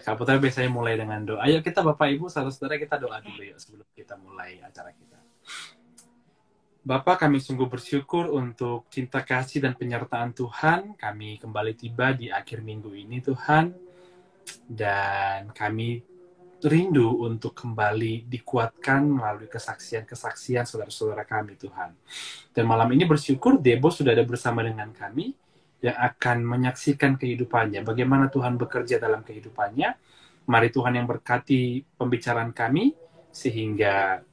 Kak Putra biasanya mulai dengan doa. Ayo kita Bapak Ibu, saudara-saudara kita doa dulu yuk sebelum kita mulai acara kita. Bapa, kami sungguh bersyukur untuk cinta kasih dan penyertaan Tuhan. Kami kembali tiba di akhir minggu ini Tuhan. Dan kami rindu untuk kembali dikuatkan melalui kesaksian-kesaksian saudara-saudara kami Tuhan. Dan malam ini bersyukur Debo sudah ada bersama dengan kami yang akan menyaksikan kehidupannya. Bagaimana Tuhan bekerja dalam kehidupannya. Mari Tuhan yang berkati pembicaraan kami sehingga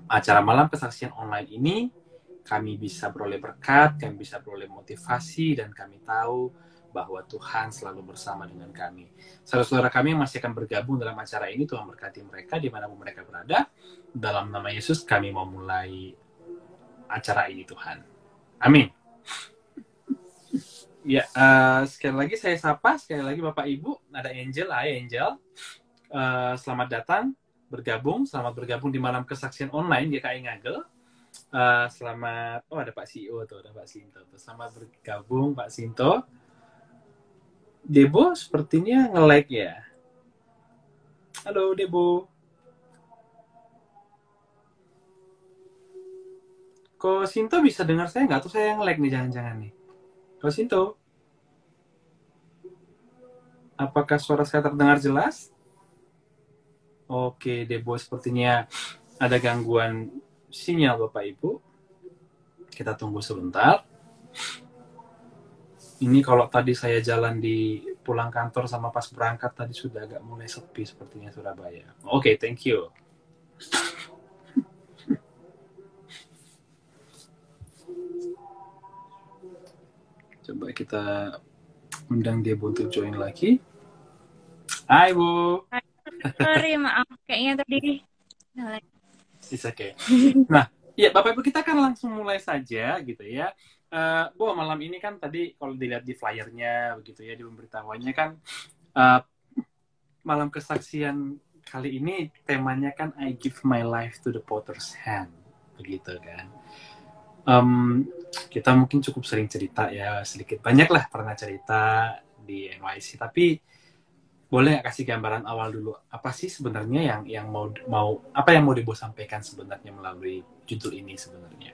acara malam kesaksian online ini kami bisa beroleh berkat, kami bisa beroleh motivasi, dan kami tahu bahwa Tuhan selalu bersama dengan kami. Saudara-saudara kami yang masih akan bergabung dalam acara ini, Tuhan berkati mereka dimanapun mereka berada. Dalam nama Yesus kami mau mulai acara ini Tuhan. Amin. Ya, sekali lagi saya sapa, sekali lagi Bapak Ibu, ada Angel, hai Angel. Selamat datang, selamat bergabung di malam kesaksian online GKI Ngagel. Selamat, ada Pak CEO tuh, ada Pak Sinto. Selamat bergabung Pak Sinto. Debo sepertinya nge-lag ya. Halo Debo. Kok Sinto bisa dengar saya nggak? Tuh saya yang nge-lag nih, jangan-jangan nih. Kok Sinto? Apakah suara saya terdengar jelas? Oke, Debo sepertinya ada gangguan sinyal Bapak Ibu. Kita tunggu sebentar. Ini kalau tadi saya jalan di pulang kantor sama pas berangkat tadi sudah agak mulai sepi sepertinya Surabaya. Oke, thank you. Coba kita undang Debo untuk join lagi. Hai Bu. Sorry, maaf. Kayaknya tadi. It's okay. Nah, ya Bapak Ibu kita kan langsung mulai saja gitu ya. Bu, malam ini kan tadi kalau dilihat di flyernya begitu ya, di pemberitahuannya kan malam kesaksian kali ini temanya kan I give my life to the potter's hand, begitu kan. Kita mungkin cukup sering cerita ya, sedikit banyak lah pernah cerita di NYC, tapi boleh nggak kasih gambaran awal dulu apa sih sebenarnya yang mau apa yang mau Debo sampaikan sebenarnya melalui judul ini sebenarnya?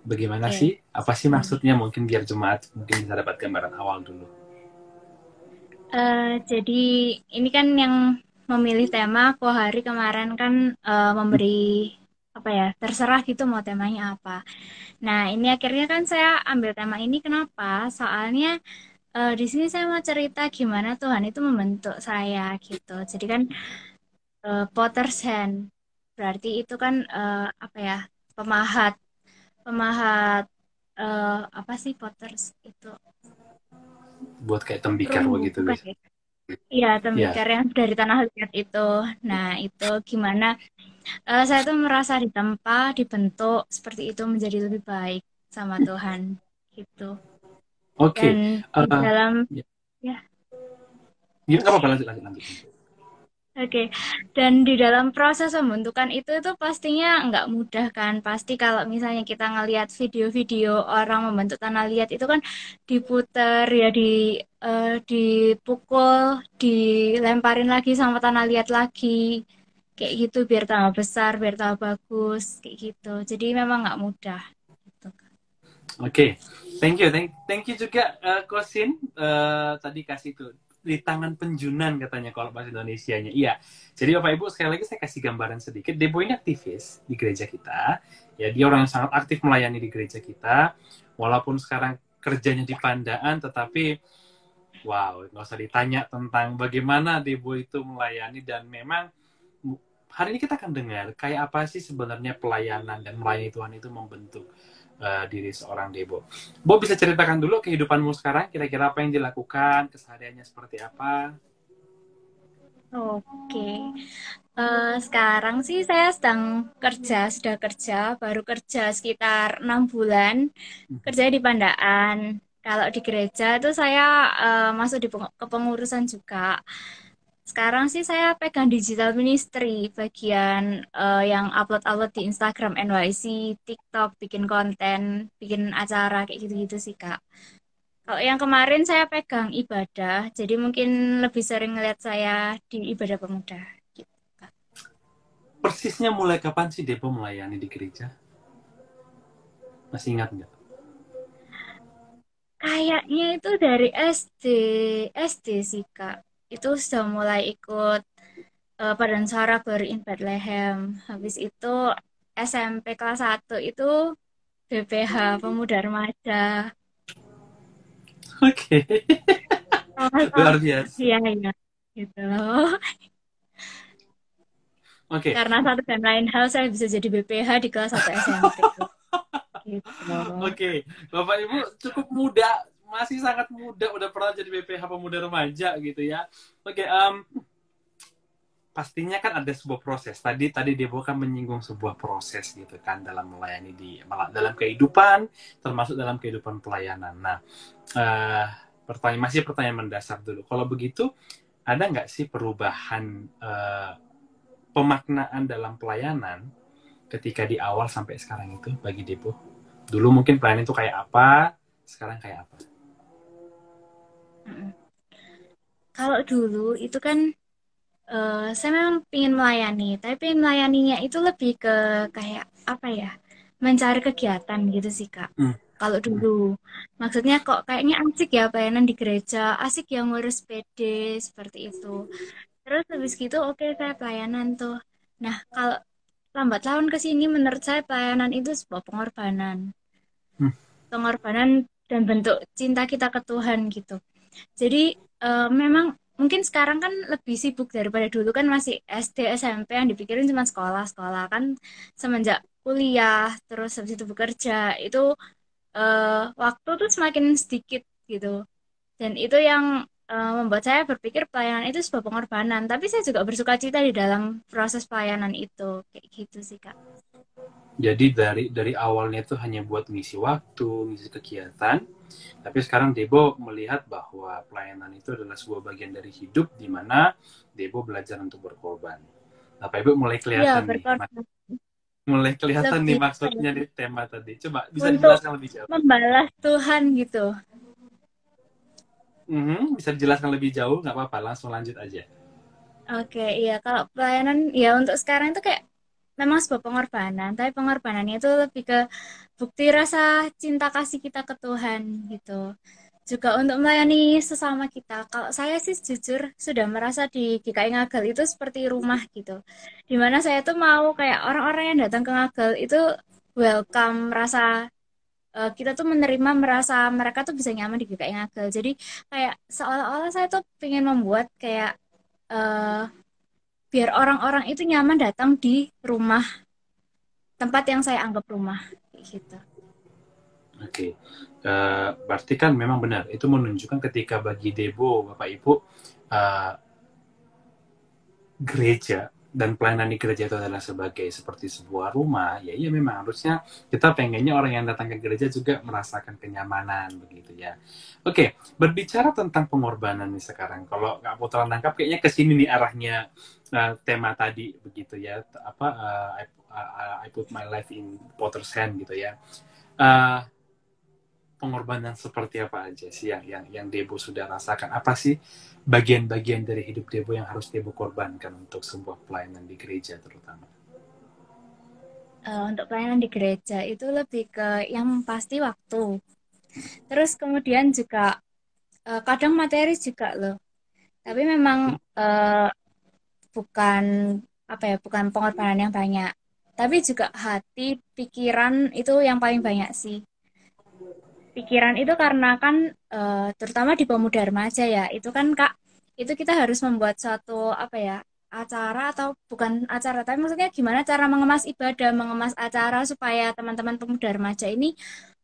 Bagaimana sih? Apa sih maksudnya? Mungkin biar jemaat mungkin bisa dapat gambaran awal dulu. Jadi ini kan yang memilih tema Ko Hari kemarin kan memberi apa ya, terserah gitu mau temanya apa. Nah, ini akhirnya kan saya ambil tema ini kenapa? Soalnya di sini saya mau cerita gimana Tuhan itu membentuk saya gitu. Jadi kan potter's hand berarti itu kan apa ya, pemahat apa sih potters itu? Buat kayak tembikar Perunggu, begitu bukan guys. ya? Iya, Ya. tembikar yang dari tanah liat itu. Nah, itu gimana saya tuh merasa ditempa, dibentuk seperti itu menjadi lebih baik sama Tuhan gitu. Dan Oke. di dalam Ya. ya, Ya, nggak apa-apa, lanjut. oke. Dan di dalam proses pembentukan itu pastinya nggak mudah kan. Pasti kalau misalnya kita ngelihat video-video orang membentuk tanah liat itu kan diputer ya, dipukul, dilemparin lagi sama tanah liat lagi. Kayak gitu biar tambah besar, biar tambah bagus, kayak gitu. Jadi memang nggak mudah. Gitu. Oke. Thank you juga Kosin tadi kasih tuh di tangan penjunan katanya kalau bahasa Indonesianya. Iya. Jadi Bapak Ibu sekali lagi saya kasih gambaran sedikit. Debo ini aktivis di gereja kita. Ya, dia orang yang sangat aktif melayani di gereja kita. Walaupun sekarang kerjanya di Pandaan, tetapi wow, nggak usah ditanya tentang bagaimana Debo itu melayani, dan memang hari ini kita akan dengar kayak apa sih sebenarnya pelayanan dan melayani Tuhan itu membentuk diri seorang Debo. Bo bisa ceritakan dulu kehidupanmu sekarang, kira-kira apa yang dilakukan, kesehariannya seperti apa? Oke. Sekarang sih saya sedang kerja, sudah kerja, baru kerja sekitar 6 bulan, kerja di Pandaan. Kalau di gereja itu saya masuk di kepengurusan juga. Sekarang sih saya pegang digital ministry, bagian yang upload-upload di Instagram NYC, TikTok, bikin konten, bikin acara kayak gitu-gitu sih Kak. Kalau yang kemarin saya pegang ibadah, jadi mungkin lebih sering ngeliat saya di ibadah pemuda. Gitu, Kak. Persisnya mulai kapan sih Depo melayani di gereja? Masih ingat nggak? Kayaknya itu dari SD sih Kak. Itu sudah mulai ikut Paduan Suara Glory in Bethlehem. Habis itu SMP kelas 1 itu BPH Pemuda Remaja. Oke. Oh, oh. Luar biasa. Iya, iya. Gitu. Oke. Karena satu dan lain hal saya bisa jadi BPH di kelas 1 SMP. Gitu. Oke, Bapak Ibu cukup muda, masih sangat muda, udah pernah jadi BPH Pemuda Remaja gitu ya. Oke, pastinya kan ada sebuah proses. Tadi Debo kan menyinggung sebuah proses gitu kan dalam melayani dalam kehidupan, termasuk dalam kehidupan pelayanan. Nah, pertanyaan mendasar dulu. Kalau begitu, ada nggak sih perubahan pemaknaan dalam pelayanan ketika di awal sampai sekarang itu bagi Debo? Dulu mungkin pelayanan itu kayak apa, sekarang kayak apa? Kalau dulu itu kan saya memang ingin melayani, tapi pengen melayaninya itu lebih ke kayak apa ya, mencari kegiatan gitu sih Kak. Hmm. Kalau dulu, maksudnya kok kayaknya asik ya pelayanan di gereja, asik yang ngurus PD seperti itu. Terus habis gitu, oke saya pelayanan tuh. Nah, kalau lambat laun ke sini, menurut saya pelayanan itu sebuah pengorbanan, Hmm. pengorbanan dan bentuk cinta kita ke Tuhan gitu. Jadi memang mungkin sekarang kan lebih sibuk daripada dulu kan masih SD, SMP yang dipikirin cuma sekolah-sekolah kan semenjak kuliah terus habis itu bekerja itu waktu tuh semakin sedikit gitu. Dan itu yang membuat saya berpikir pelayanan itu sebuah pengorbanan. Tapi saya juga bersuka cita di dalam proses pelayanan itu kayak gitu sih Kak. Jadi dari awalnya itu hanya buat ngisi waktu, ngisi kegiatan, tapi sekarang Debo melihat bahwa pelayanan itu adalah sebuah bagian dari hidup di mana Debo belajar untuk berkorban. Bapak Ibu mulai Iya, kelihatan nih, berkorban mulai kelihatan nih lebih maksudnya di tema tadi. Coba bisa untuk dijelaskan lebih jauh. membalas Tuhan gitu. Bisa dijelaskan lebih jauh, nggak apa-apa, langsung lanjut aja. Oke, iya kalau pelayanan ya untuk sekarang itu kayak memang sebuah pengorbanan, tapi pengorbanannya itu lebih ke bukti rasa cinta kasih kita ke Tuhan gitu. Juga untuk melayani sesama kita. Kalau saya sih jujur sudah merasa di GKI Ngagel itu seperti rumah gitu. Dimana saya tuh mau kayak orang-orang yang datang ke Ngagel itu welcome, rasa kita tuh menerima, merasa mereka tuh bisa nyaman di GKI Ngagel. Jadi kayak seolah-olah saya tuh pengen membuat kayak eh, biar orang-orang itu nyaman datang di rumah tempat yang saya anggap rumah gitu. Oke, berarti kan memang benar. Itu menunjukkan ketika bagi Debo, Bapak Ibu, gereja dan pelayanan di gereja itu adalah seperti sebuah rumah. Ya, iya memang harusnya kita pengennya orang yang datang ke gereja juga merasakan kenyamanan begitu ya. Oke, berbicara tentang pengorbanan nih sekarang. Kalau Kak Putra nangkap kayaknya ke sini nih arahnya tema tadi begitu ya. Apa I put my life in Potter's hand gitu ya. Pengorbanan seperti apa aja sih yang Debo sudah rasakan? Apa sih bagian-bagian dari hidup Debo yang harus Debo korbankan untuk sebuah pelayanan di gereja terutama? Untuk pelayanan di gereja itu lebih ke yang pasti waktu. Terus kemudian juga kadang materi juga loh. Tapi memang bukan apa ya, bukan pengorbanan yang banyak. Tapi juga hati, pikiran itu yang paling banyak sih. Pikiran itu karena kan terutama di pemuda remaja ya, itu kan Kak, itu kita harus membuat suatu apa ya, acara atau bukan acara, tapi maksudnya gimana cara mengemas ibadah, mengemas acara supaya teman-teman pemuda remaja ini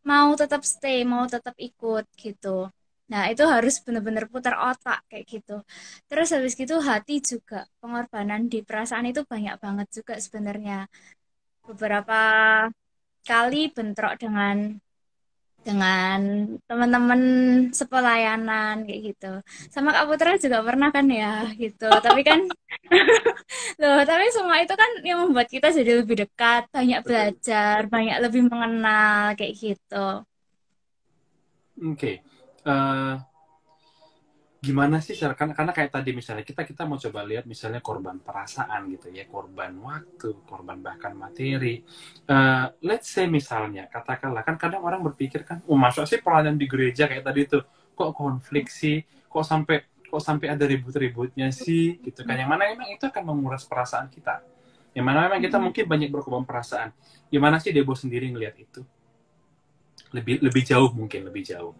mau tetap stay, mau tetap ikut gitu. Nah, itu harus benar-benar putar otak kayak gitu. Terus habis gitu hati juga, pengorbanan di perasaan itu banyak banget juga sebenarnya. Beberapa kali bentrok dengan teman-teman sepelayanan kayak gitu. Sama Kak Putra juga pernah kan ya gitu. Tapi kan loh, tapi semua itu kan yang membuat kita jadi lebih dekat, banyak belajar, banyak lebih mengenal kayak gitu. Oke. eh, gimana sih cara, karena kayak tadi misalnya kita mau coba lihat misalnya korban perasaan gitu ya, korban waktu, korban bahkan materi. Let's say misalnya katakanlah, kan kadang orang berpikir kan, masa sih pelayanan di gereja kayak tadi tuh kok konflik sih, kok sampai ada ribut-ributnya sih gitu kan, yang mana memang itu akan menguras perasaan kita, yang mana memang kita mungkin banyak berkorban perasaan. Gimana sih Debo sendiri ngelihat itu lebih lebih jauh, mungkin lebih jauh.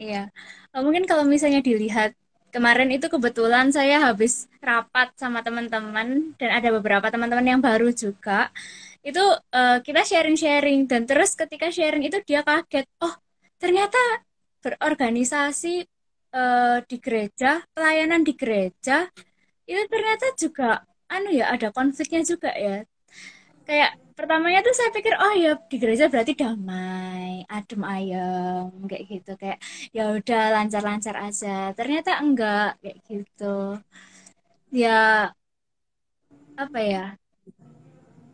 Iya. Mungkin kalau misalnya dilihat kemarin itu kebetulan saya habis rapat sama teman-teman dan ada beberapa teman-teman yang baru juga. Itu kita sharing-sharing dan terus ketika sharing itu dia kaget. Oh, ternyata berorganisasi di gereja, pelayanan di gereja itu ternyata juga anu ya ada konfliknya juga ya. Kayak pertamanya tuh saya pikir oh ya di gereja berarti damai, adem ayem kayak gitu, kayak ya udah lancar-lancar aja. Ternyata enggak kayak gitu. Ya apa ya?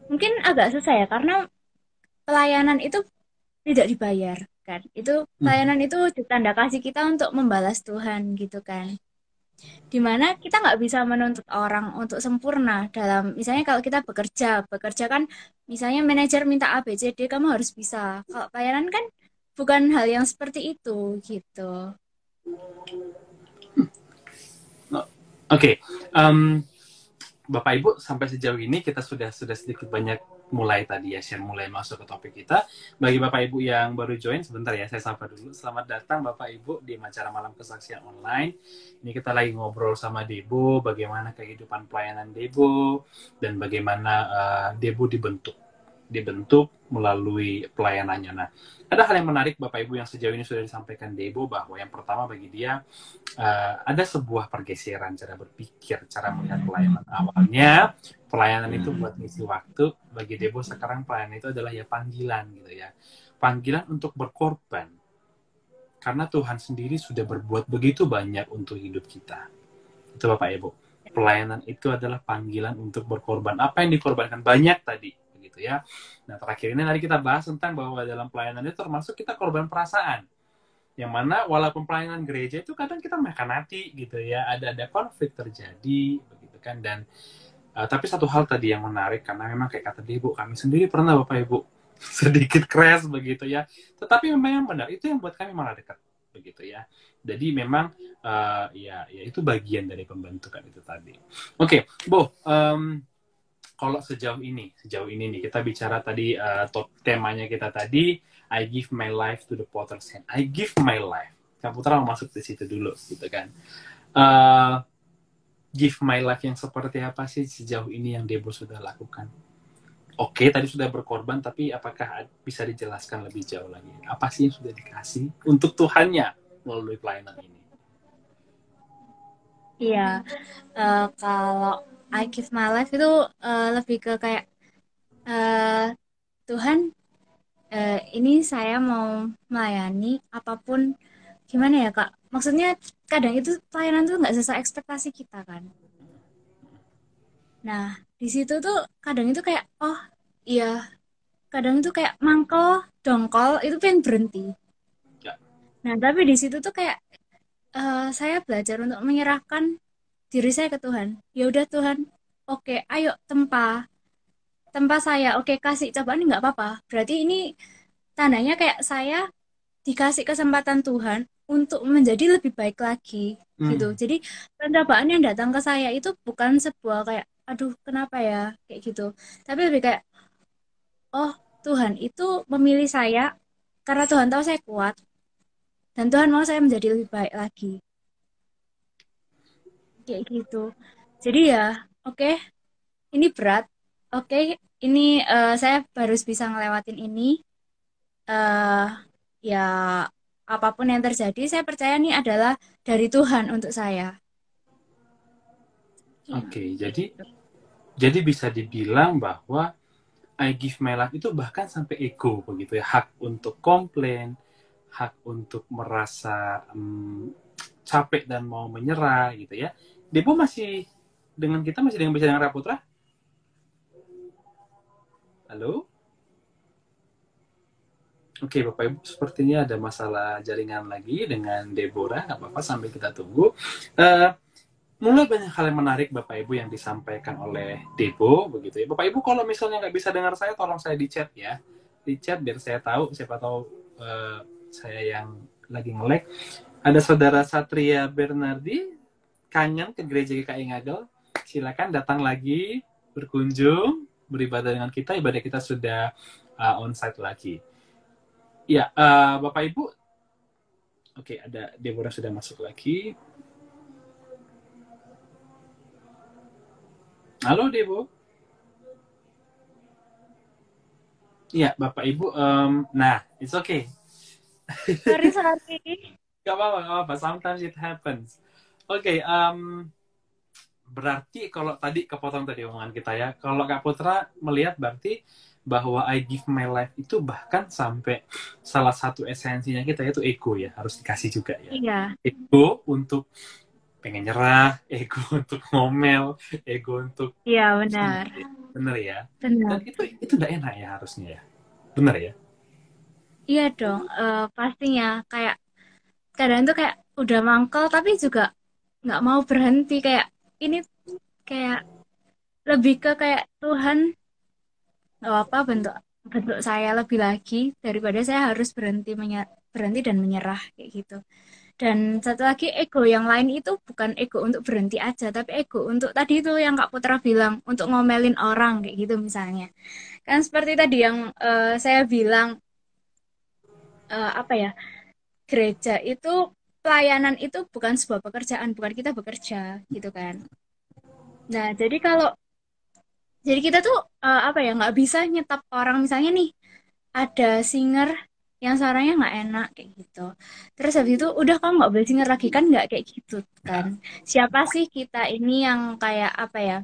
Mungkin agak susah ya karena pelayanan itu tidak dibayar kan. Itu Mhm. pelayanan itu ditanda kasih kita untuk membalas Tuhan gitu kan. Dimana kita nggak bisa menuntut orang untuk sempurna dalam misalnya kalau kita bekerja kan misalnya manajer minta A B C D kamu harus bisa. Kalau pelayanan kan bukan hal yang seperti itu gitu. No. Oke, um, Bapak Ibu, sampai sejauh ini kita sudah sedikit banyak mulai tadi ya, share, mulai masuk ke topik kita. Bagi Bapak Ibu yang baru join, sebentar ya, saya sapa dulu. Selamat datang Bapak Ibu di acara Malam Kesaksian Online. Ini kita lagi ngobrol sama Debo, bagaimana kehidupan pelayanan Debo, dan bagaimana Debo dibentuk melalui pelayanannya. Nah, ada hal yang menarik Bapak Ibu yang sejauh ini sudah disampaikan Debo, bahwa yang pertama bagi dia ada sebuah pergeseran cara berpikir, cara melihat pelayanan. Awalnya pelayanan itu buat ngisi waktu, bagi Debo sekarang pelayanan itu adalah ya panggilan gitu ya. Panggilan untuk berkorban. Karena Tuhan sendiri sudah berbuat begitu banyak untuk hidup kita. Itu Bapak Ibu. Pelayanan itu adalah panggilan untuk berkorban. Apa yang dikorbankan banyak tadi, begitu ya. Nah, terakhir ini tadi kita bahas tentang bahwa dalam pelayanan itu termasuk kita korban perasaan. Yang mana walaupun pelayanan gereja itu kadang kita makan hati gitu ya, ada konflik terjadi begitu kan. Dan tapi satu hal tadi yang menarik, karena memang kayak kata Ibu, kami sendiri pernah Bapak Ibu sedikit crash begitu ya, tetapi memang yang benar itu yang buat kami malah dekat begitu ya. Jadi memang ya itu bagian dari pembentukan itu tadi. Oke, Bo, kalau sejauh ini nih kita bicara tadi, temanya kita tadi, I give my life to the potter's hand. I give my life. Kak Putra mau masuk di situ dulu gitu kan. Uh, Give my life yang seperti apa sih sejauh ini yang Debo sudah lakukan? Oke, tadi sudah berkorban, tapi apakah bisa dijelaskan lebih jauh lagi? Apa sih yang sudah dikasih untuk Tuhannya melalui pelayanan ini? Iya, kalau I give my life itu lebih ke kayak eh, Tuhan, ini saya mau melayani apapun gimana ya Kak? Maksudnya kadang itu pelayanan tuh nggak sesuai ekspektasi kita kan. Nah, di situ tuh kadang itu kayak, oh iya, kadang itu kayak mangkel, dongkol, itu pengen berhenti. Ya. Nah, tapi di situ tuh kayak saya belajar untuk menyerahkan diri saya ke Tuhan. Ya udah Tuhan, oke, ayo tempa saya, oke kasih cobaan nggak apa-apa. Berarti ini tandanya kayak saya dikasih kesempatan Tuhan untuk menjadi lebih baik lagi gitu. Hmm. Jadi pencobaan yang datang ke saya itu bukan sebuah kayak aduh kenapa ya kayak gitu. Tapi lebih kayak oh Tuhan itu memilih saya karena Tuhan tahu saya kuat dan Tuhan mau saya menjadi lebih baik lagi kayak gitu. Jadi ya oke ini berat. Oke ini saya harus bisa ngelewatin ini. eh Ya apapun yang terjadi, saya percaya ini adalah dari Tuhan untuk saya. Iya, Oke, kayak jadi gitu. jadi bisa dibilang bahwa I give my life itu bahkan sampai ego begitu ya, hak untuk komplain, hak untuk merasa capek dan mau menyerah gitu ya. Depo masih dengan kita, masih dengan bisa dengan Raputra? Halo? Oke, Bapak Ibu, sepertinya ada masalah jaringan lagi dengan Deborah. Nggak apa-apa, sambil kita tunggu. Eh, Mulai banyak hal yang menarik Bapak Ibu yang disampaikan oleh Debo, begitu ya. Bapak Ibu kalau misalnya nggak bisa dengar saya, tolong saya di chat ya. Di chat biar saya tahu, siapa tahu saya yang lagi nge-lag. Ada Saudara Satria Bernardi, kangen ke gereja GKI Ngagel. Silakan datang lagi, berkunjung, beribadah dengan kita. Ibadah kita sudah on-site lagi. Ya, Bapak Ibu, oke, ada Deborah sudah masuk lagi. Halo Debo. Iya, Bapak Ibu. Nah, it's okay. Sorry. Gak apa-apa, gak apa-apa. Sometimes it happens. Oke, berarti kalau tadi kepotong tadi omongan kita ya. Kalau Kak Putra melihat berarti bahwa I give my life itu bahkan sampai salah satu esensinya kita itu ego ya. Harus dikasih juga ya. Iya, Ego untuk pengen nyerah, ego untuk ngomel, ego untuk iya benar. bener ya. Dan Benar. itu udah enak ya harusnya ya. Bener ya. Iya dong, pastinya kayak kadang tuh kayak udah mangkel tapi juga nggak mau berhenti kayak ini kayak lebih ke kayak Tuhan nggak apa bentuk bentuk saya lebih lagi daripada saya harus berhenti dan menyerah kayak gitu. Dan satu lagi ego yang lain itu bukan ego untuk berhenti aja, tapi ego untuk tadi itu yang Kak Putra bilang untuk ngomelin orang kayak gitu misalnya. Kan seperti tadi yang saya bilang apa ya? Gereja itu pelayanan itu bukan sebuah pekerjaan, bukan kita bekerja gitu kan. Nah, jadi kita tuh apa ya nggak bisa nyetap orang misalnya nih ada singer yang suaranya nggak enak kayak gitu. Terus habis itu udah kamu nggak boleh singer lagi kan nggak kayak gitu kan. Siapa sih kita ini yang kayak apa ya?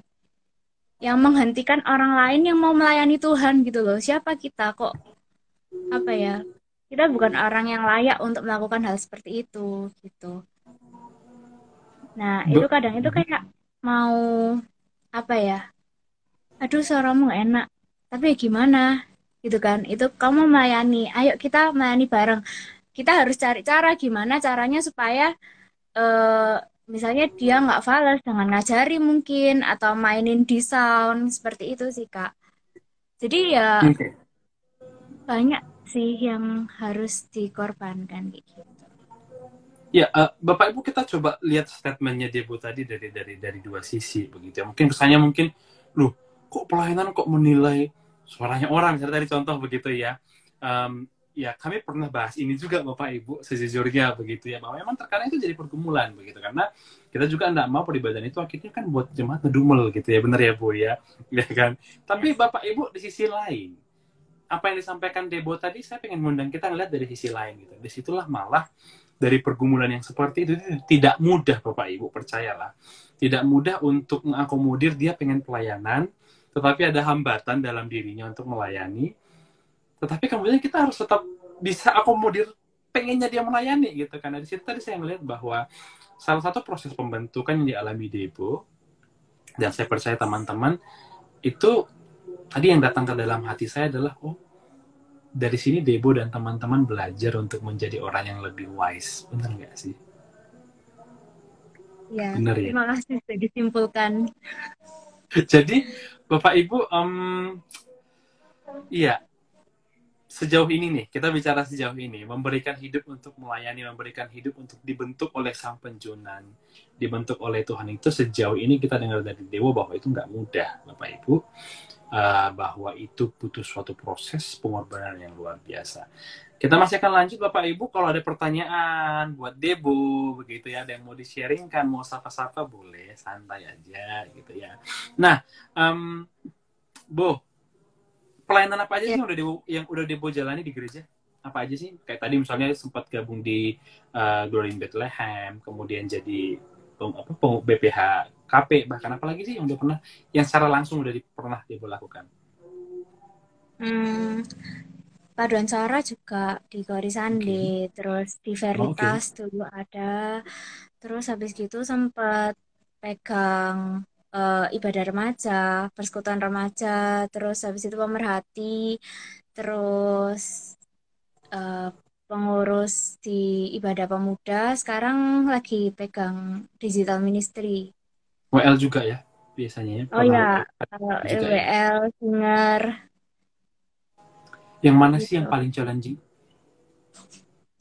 Yang menghentikan orang lain yang mau melayani Tuhan gitu loh. Siapa kita kok apa ya? Kita bukan orang yang layak untuk melakukan hal seperti itu gitu. Nah, itu kadang itu kayak mau apa ya? Aduh, suaramu nggak enak. Tapi ya gimana? Gitu kan? Itu kamu melayani. Ayo kita melayani bareng. Kita harus cari cara gimana caranya supaya eh, misalnya dia nggak fales dengan ngajari mungkin atau mainin di sound seperti itu sih Kak. Jadi ya Oke. banyak sih yang harus dikorbankan kayak gitu. Ya, Bapak Ibu kita coba lihat statementnya Debo tadi dari dua sisi begitu ya. Mungkin kesannya mungkin, loh, kok pelayanan kok menilai suaranya orang, misalnya tadi contoh begitu ya. Ya kami pernah bahas ini juga Bapak Ibu sejujurnya begitu ya, bahwa memang terkadang itu jadi pergumulan begitu karena kita juga enggak mau peribadahan itu akhirnya kan buat jemaat ngedumel gitu ya, benar ya Bu ya, ya kan. Ya. Tapi Bapak Ibu di sisi lain, apa yang disampaikan Debo tadi, saya pengen mengundang kita ngeliat dari sisi lain gitu. Disitulah malah dari pergumulan yang seperti itu tidak mudah Bapak Ibu, percayalah. Tidak mudah untuk mengakomodir dia pengen pelayanan, tetapi ada hambatan dalam dirinya untuk melayani. Tetapi kemudian kita harus tetap bisa akomodir pengennya dia melayani gitu. Karena di situ tadi saya melihat bahwa salah satu proses pembentukan yang dialami Debo, dan saya percaya teman-teman, itu tadi yang datang ke dalam hati saya adalah, oh, dari sini Debo dan teman-teman belajar untuk menjadi orang yang lebih wise. Benar nggak sih? Ya, Benar ya. terima kasih sudah disimpulkan. Jadi Bapak Ibu, iya, sejauh ini nih, kita bicara sejauh ini, memberikan hidup untuk melayani, memberikan hidup untuk dibentuk oleh Sang Penjunan, dibentuk oleh Tuhan, itu sejauh ini kita dengar dari Dewa bahwa itu nggak mudah, Bapak Ibu. Bahwa itu butuh suatu proses pengorbanan yang luar biasa. Kita masih akan lanjut Bapak Ibu, kalau ada pertanyaan buat Debo begitu ya, ada yang mau di-sharingkan, mau sapa-sapa boleh, santai aja gitu ya. Nah, Bo, pelayanan apa aja Ya. sih yang udah Debo jalani di gereja? Apa aja sih? Kayak tadi misalnya sempat gabung di Glory in Bethlehem, kemudian jadi BPH KP, bahkan apa lagi sih yang udah pernah, yang secara langsung udah pernah Debo lakukan? Hmm, paduan suara juga di Gori Oke. Sande, terus di Oh, oke. Veritas dulu ada, terus habis gitu sempat pegang ibadah remaja, persekutuan remaja, terus habis itu pemerhati, terus eh, pengurus di Ibadah Pemuda, sekarang lagi pegang digital ministry. WL juga ya biasanya ya, Oh pernah ya, WL kalau juga ya. LWL, Singer, Yang kayak mana sih yang gitu. paling challenging?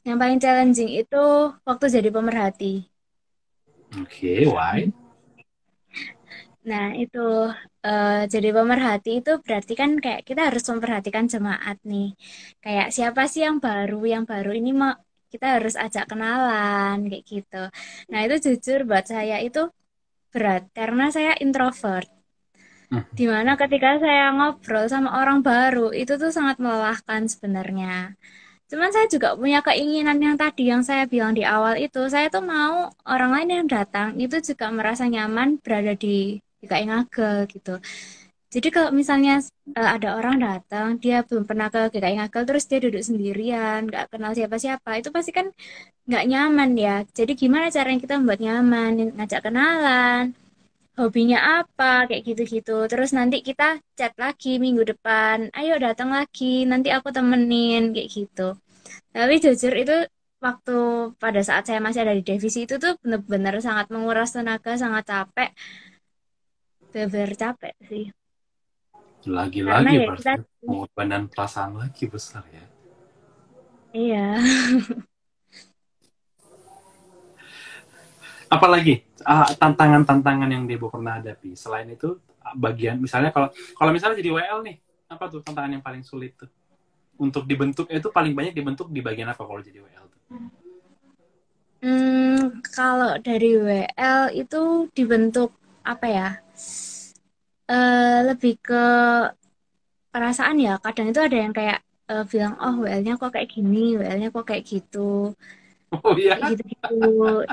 Yang paling challenging itu waktu jadi pemerhati. Oke, why? Nah, itu jadi pemerhati itu berarti kan kayak kita harus memperhatikan jemaat nih. Kayak siapa sih yang baru ini mau kita harus ajak kenalan kayak gitu. Nah, itu jujur buat saya itu berat karena saya introvert. Hmm. Dimana ketika saya ngobrol sama orang baru itu tuh sangat melelahkan sebenarnya. Cuman saya juga punya keinginan yang tadi yang saya bilang di awal itu, saya tuh mau orang lain yang datang itu juga merasa nyaman berada di KI Ngagel gitu. Jadi kalau misalnya ada orang datang, dia belum pernah ke GKI Ngagel, terus dia duduk sendirian, nggak kenal siapa-siapa, itu pasti kan nggak nyaman ya. Jadi gimana caranya kita membuat nyaman, ngajak kenalan, hobinya apa, kayak gitu-gitu. Terus nanti kita chat lagi minggu depan, ayo datang lagi, nanti aku temenin, kayak gitu. Tapi jujur itu waktu pada saat saya masih ada di divisi itu tuh bener-bener sangat menguras tenaga, sangat capek, bener-bener capek sih. Karena Lagi-lagi ya kita, berarti pengorbanan perasaan lagi besar ya. iya. Apalagi tantangan-tantangan yang Debo pernah hadapi. Selain itu bagian misalnya kalau kalau misalnya jadi WL nih, apa tuh tantangan yang paling sulit tuh? Untuk dibentuk itu paling banyak dibentuk di bagian apa kalau jadi WL tuh? Kalau dari WL itu dibentuk apa ya? Lebih ke perasaan ya. Kadang itu ada yang kayak bilang, oh WL-nya kok kayak gini, WL-nya kok kayak gitu, Oh kayak iya. gitu-gitu.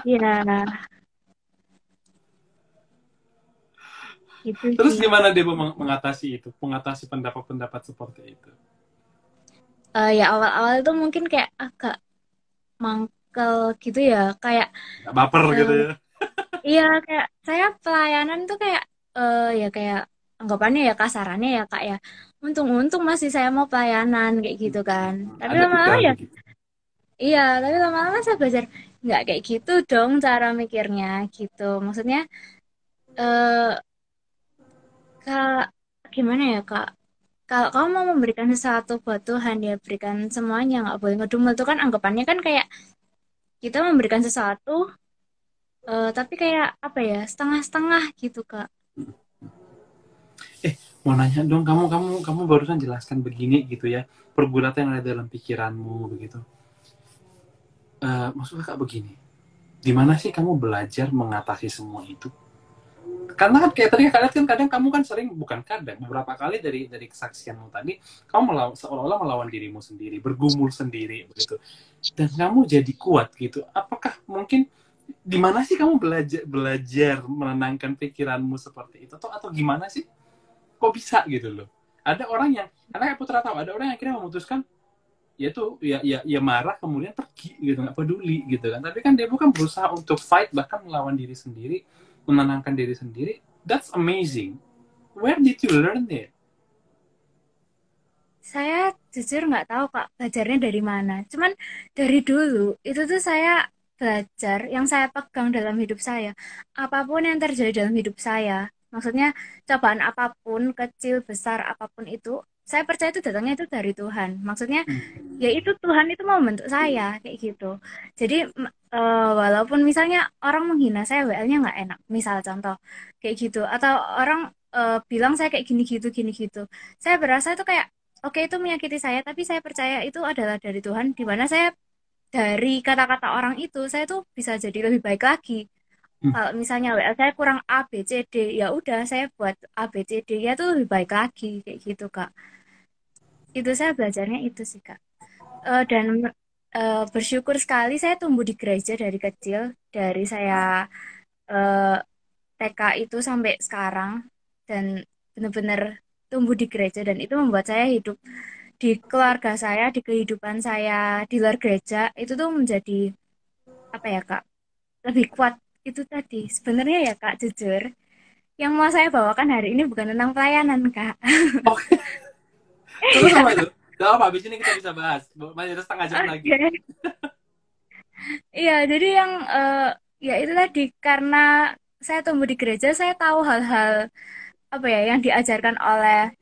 Iya, gitu Terus sih. gimana Debo mengatasi itu? Mengatasi pendapat-pendapat seperti itu? Ya awal-awal itu mungkin kayak agak mangkel gitu ya, kayak Gak baper eh, gitu ya? iya kayak saya pelayanan tuh kayak ya kayak anggapannya ya kasarannya ya kak ya. Untung-untung masih saya mau pelayanan kayak gitu kan. Tapi Ada lama-lama tipikal ya begitu. iya, tapi lama-lama saya belajar nggak kayak gitu dong cara mikirnya gitu. Maksudnya eh kak gimana ya kak? Kalau kamu mau memberikan sesuatu buat Tuhan ya berikan semuanya nggak boleh ngedumel itu kan anggapannya kan kayak kita memberikan sesuatu tapi kayak apa ya setengah-setengah gitu kak. Mau nanya dong, kamu barusan jelaskan begini gitu ya, pergulatan yang ada dalam pikiranmu begitu. Maksud kakak begini, di mana sih kamu belajar mengatasi semua itu? Karena kan kayak tadi kakak lihat kan kadang kamu kan sering, bukan kadang, beberapa kali dari kesaksianmu tadi, kamu seolah-olah melawan dirimu sendiri, bergumul sendiri begitu. Dan kamu jadi kuat gitu. Apakah mungkin di mana sih kamu belajar menenangkan pikiranmu seperti itu atau gimana sih? Kok bisa gitu loh? Ada orang yang karena Putra tahu ada orang yang akhirnya memutuskan yaitu ya marah kemudian pergi gitu nggak peduli gitu kan, tapi kan dia bukan berusaha untuk fight bahkan melawan diri sendiri, menenangkan diri sendiri. That's amazing. Where did you learn it? Saya jujur nggak tahu Kak belajarnya dari mana. Cuman dari dulu itu tuh saya belajar yang saya pegang dalam hidup saya. Apapun yang terjadi dalam hidup saya, maksudnya cobaan apapun, kecil, besar, apapun itu, saya percaya itu datangnya itu dari Tuhan. Maksudnya ya itu Tuhan itu mau membentuk saya kayak gitu. Jadi walaupun misalnya orang menghina saya WL-nya nggak enak, misal contoh kayak gitu, atau orang bilang saya kayak gini gitu, gini gitu. Saya berasa itu kayak oke itu menyakiti saya, tapi saya percaya itu adalah dari Tuhan, di mana saya dari kata-kata orang itu saya tuh bisa jadi lebih baik lagi. Kalau misalnya WL saya kurang A, B, C, D, ya udah saya buat A, B, C, D ya tuh lebih baik lagi kayak gitu Kak. Itu saya belajarnya itu sih Kak. Dan bersyukur sekali saya tumbuh di gereja dari kecil, dari saya eh, TK itu sampai sekarang dan benar-benar tumbuh di gereja dan itu membuat saya hidup di keluarga saya, di kehidupan saya di luar gereja itu tuh menjadi apa ya Kak, lebih kuat itu tadi. Sebenarnya ya Kak, jujur, yang mau saya bawakan hari ini bukan tentang pelayanan Kak. Oh, terus apa itu? Gak apa, habis ini kita bisa bahas. Masih ada setengah jam lagi. Oke. Iya, jadi yang ya itu tadi karena saya tumbuh di gereja, saya tahu hal-hal apa ya yang diajarkan oleh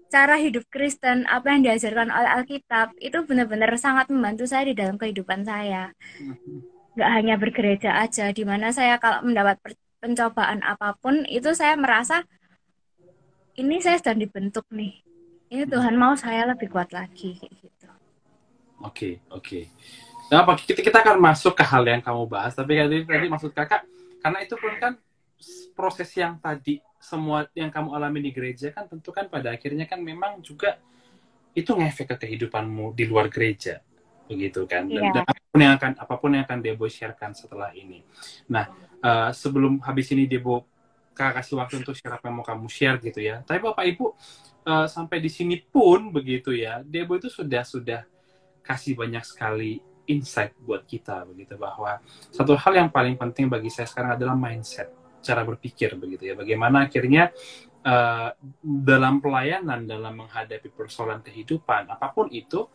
cara hidup Kristen, apa yang diajarkan oleh Alkitab itu benar-benar sangat membantu saya di dalam kehidupan saya. Nggak hanya bergereja aja, di mana saya kalau mendapat pencobaan apapun itu saya merasa ini saya sedang dibentuk nih. Ini Tuhan mau saya lebih kuat lagi kayak gitu. Oke. Nah, apa kita akan masuk ke hal yang kamu bahas, tapi tadi maksud kakak, karena itu pun kan proses yang tadi semua yang kamu alami di gereja kan tentu kan pada akhirnya kan memang juga itu ngefek ke kehidupanmu di luar gereja, begitu kan? Dan apapun yang akan Debo sharekan setelah ini. Nah, sebelum habis ini Debo kakak kasih waktu untuk share apa yang mau kamu share gitu ya. Tapi Bapak Ibu sampai di sini pun begitu ya, Debo itu sudah kasih banyak sekali insight buat kita begitu, bahwa satu hal yang paling penting bagi saya sekarang adalah mindset, cara berpikir begitu ya. Bagaimana akhirnya dalam pelayanan, dalam menghadapi persoalan kehidupan apapun itu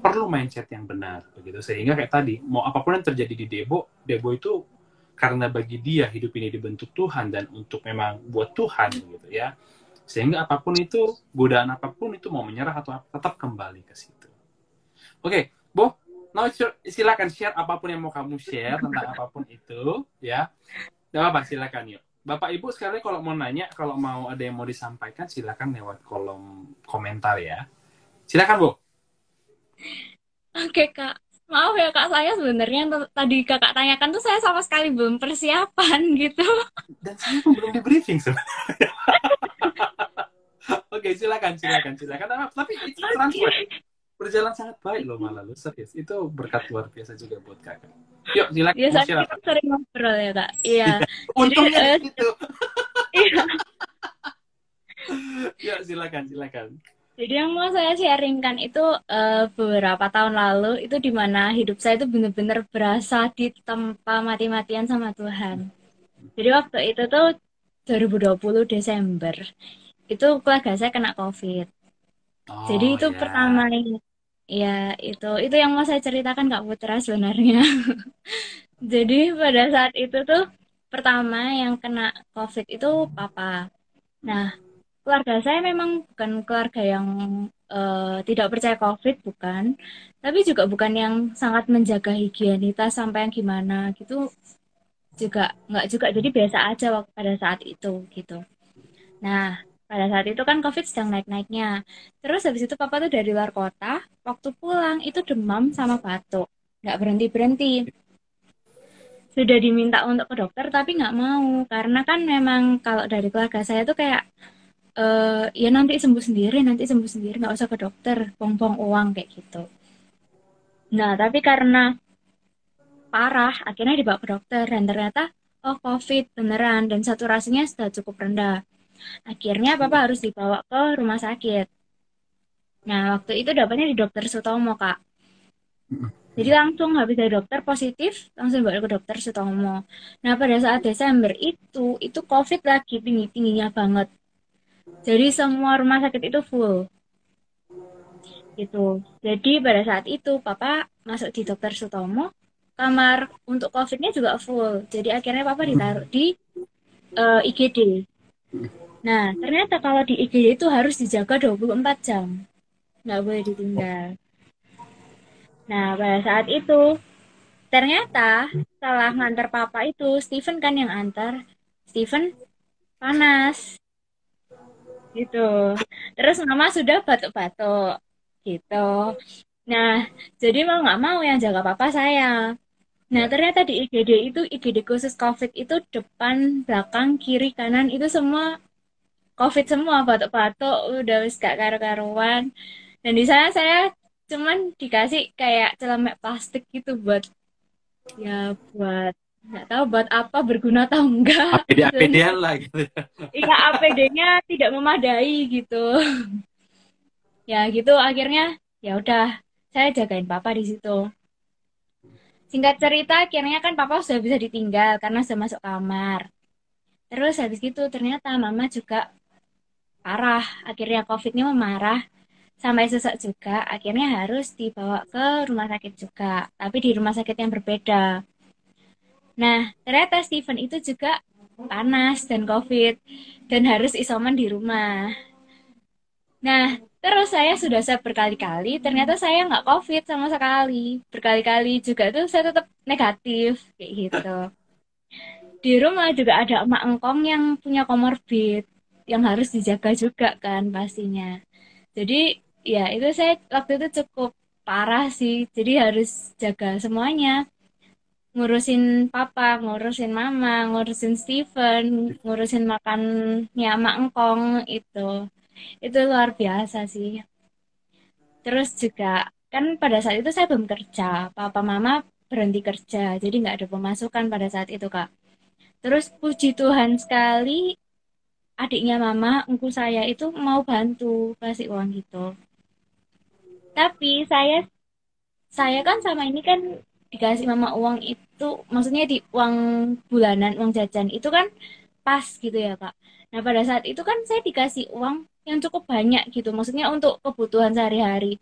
perlu mindset yang benar begitu, sehingga kayak tadi mau apapun yang terjadi di Debo itu karena bagi dia hidup ini dibentuk Tuhan dan untuk memang buat Tuhan gitu ya, sehingga apapun itu, godaan apapun itu mau menyerah atau tetap kembali ke situ. Oke, Bo, now silakan share apapun yang mau kamu share tentang apapun itu ya. Gak apa-apa, silakan yuk. Bapak Ibu sekali kalau mau nanya, kalau mau ada yang mau disampaikan, silakan lewat kolom komentar ya. Silakan, Bu. Oke, Kak. Maaf ya, Kak. Saya sebenarnya tadi Kakak tanyakan tuh saya sama sekali belum persiapan gitu. Dan saya pun belum di briefing sebenarnya. Oke, silakan. Tapi itu translate. Berjalan sangat baik loh malah lo, serius. Itu berkat luar biasa juga buat kakak. Yuk, silakan. Biasanya kita sering ngobrol ya, Kak. Iya. Untungnya gitu. Iya. Yuk, silakan. Jadi yang mau saya sharingkan itu beberapa tahun lalu itu di mana hidup saya itu benar-benar berasa ditempa mati-matian sama Tuhan. Jadi waktu itu tuh 2020 Desember itu keluarga saya kena COVID. Jadi itu pertama ya itu yang mau saya ceritakan Kak Putra sebenarnya. Jadi pada saat itu tuh pertama yang kena COVID itu papa. Nah, keluarga saya memang bukan keluarga yang tidak percaya COVID, bukan. Tapi juga bukan yang sangat menjaga higienitas sampai yang gimana gitu. Juga nggak juga, jadi biasa aja waktu pada saat itu gitu. Nah, pada saat itu kan COVID sedang naik-naiknya. Terus habis itu papa tuh dari luar kota, waktu pulang itu demam sama batuk. Nggak berhenti-berhenti. Sudah diminta untuk ke dokter tapi nggak mau. Karena kan memang kalau dari keluarga saya tuh kayak ya nanti sembuh sendiri, nggak usah ke dokter, buang-buang uang kayak gitu. Nah, tapi karena parah, akhirnya dibawa ke dokter dan ternyata oh COVID beneran dan saturasinya sudah cukup rendah. Akhirnya papa harus dibawa ke rumah sakit. Nah, waktu itu dapatnya di dokter Sutomo, Kak. Jadi langsung habis dari dokter positif, langsung dibawa ke dokter Sutomo. Nah, pada saat Desember itu COVID lagi tinggi-tingginya banget. Jadi semua rumah sakit itu full. Gitu. Jadi pada saat itu papa masuk di dokter Sutomo, kamar untuk COVID-nya juga full. Jadi akhirnya papa ditaruh di IGD. Nah, ternyata kalau di IGD itu harus dijaga 24 jam. Nggak boleh ditinggal. Nah, pada saat itu, ternyata setelah ngantar papa itu, Steven kan yang antar. Steven panas. Gitu. Terus mama sudah batuk-batuk. Gitu. Nah, jadi mau nggak mau yang jaga papa saya. Nah, ternyata di IGD itu, IGD khusus COVID itu depan, belakang, kiri, kanan, itu semua COVID semua, batuk-batuk, udah wis gak karu-karuan. Dan di sana saya cuman dikasih kayak celemek plastik gitu buat nggak tahu buat apa, berguna atau enggak. APD-APD-an lah gitu. Iya, APD-nya tidak memadai gitu. Ya gitu akhirnya ya udah saya jagain papa di situ. Singkat cerita akhirnya kan papa sudah bisa ditinggal karena sudah masuk kamar. Terus habis gitu ternyata mama juga parah. Akhirnya COVID-nya memarah sampai sesak juga, akhirnya harus dibawa ke rumah sakit juga, tapi di rumah sakit yang berbeda. Nah, ternyata Steven itu juga panas dan COVID dan harus isoman di rumah. Nah, terus saya sudah swab berkali-kali, ternyata saya nggak COVID sama sekali. Berkali-kali juga tuh saya tetap negatif, kayak gitu. Di rumah juga ada emak engkong yang punya komorbid, yang harus dijaga juga kan pastinya. Jadi, ya itu saya waktu itu cukup parah sih. Jadi harus jaga semuanya. Ngurusin papa, ngurusin mama, ngurusin Steven, ngurusin makannya emak engkong itu. Itu luar biasa sih. Terus juga kan pada saat itu saya belum kerja, papa mama berhenti kerja, jadi nggak ada pemasukan pada saat itu Kak. Terus puji Tuhan sekali adiknya mama, engku saya itu mau bantu kasih uang gitu. Tapi saya kan sama ini kan dikasih mama uang itu, maksudnya di uang bulanan, uang jajan itu kan pas gitu ya Kak. Nah pada saat itu kan saya dikasih uang yang cukup banyak gitu, maksudnya untuk kebutuhan sehari-hari.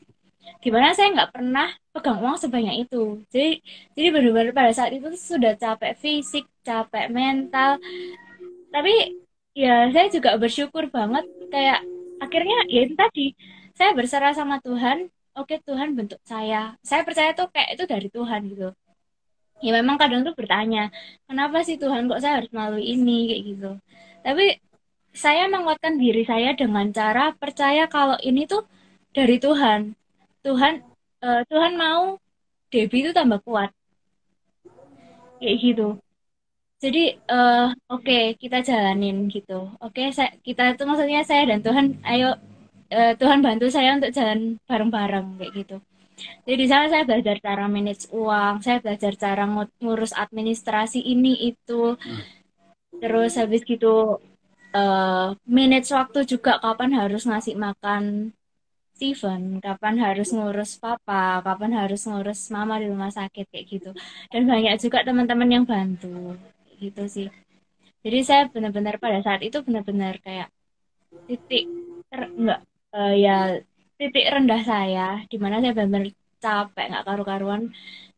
Dimana saya nggak pernah pegang uang sebanyak itu. Jadi benar-benar pada saat itu sudah capek fisik, capek mental. Tapi ya saya juga bersyukur banget kayak akhirnya ya itu tadi saya berserah sama Tuhan. Oke Tuhan bentuk saya. Saya percaya tuh kayak itu dari Tuhan gitu. Ya memang kadang tuh bertanya, kenapa sih Tuhan kok saya harus melalui ini kayak gitu. Tapi saya menguatkan diri saya dengan cara percaya kalau ini tuh dari Tuhan. Tuhan Tuhan mau Debbie itu tambah kuat kayak gitu. Jadi oke, kita jalanin gitu. Oke, kita itu maksudnya saya dan Tuhan, ayo Tuhan bantu saya untuk jalan bareng-bareng kayak gitu. Jadi di sana saya belajar cara manage uang, saya belajar cara ngurus administrasi ini itu. Terus habis gitu manage waktu juga kapan harus ngasih makan Steven, kapan harus ngurus papa, kapan harus ngurus mama di rumah sakit kayak gitu. Dan banyak juga teman-teman yang bantu kayak gitu sih. Jadi saya benar-benar pada saat itu benar-benar kayak titik enggak ya titik rendah saya di mana saya benar-benar capek nggak karu-karuan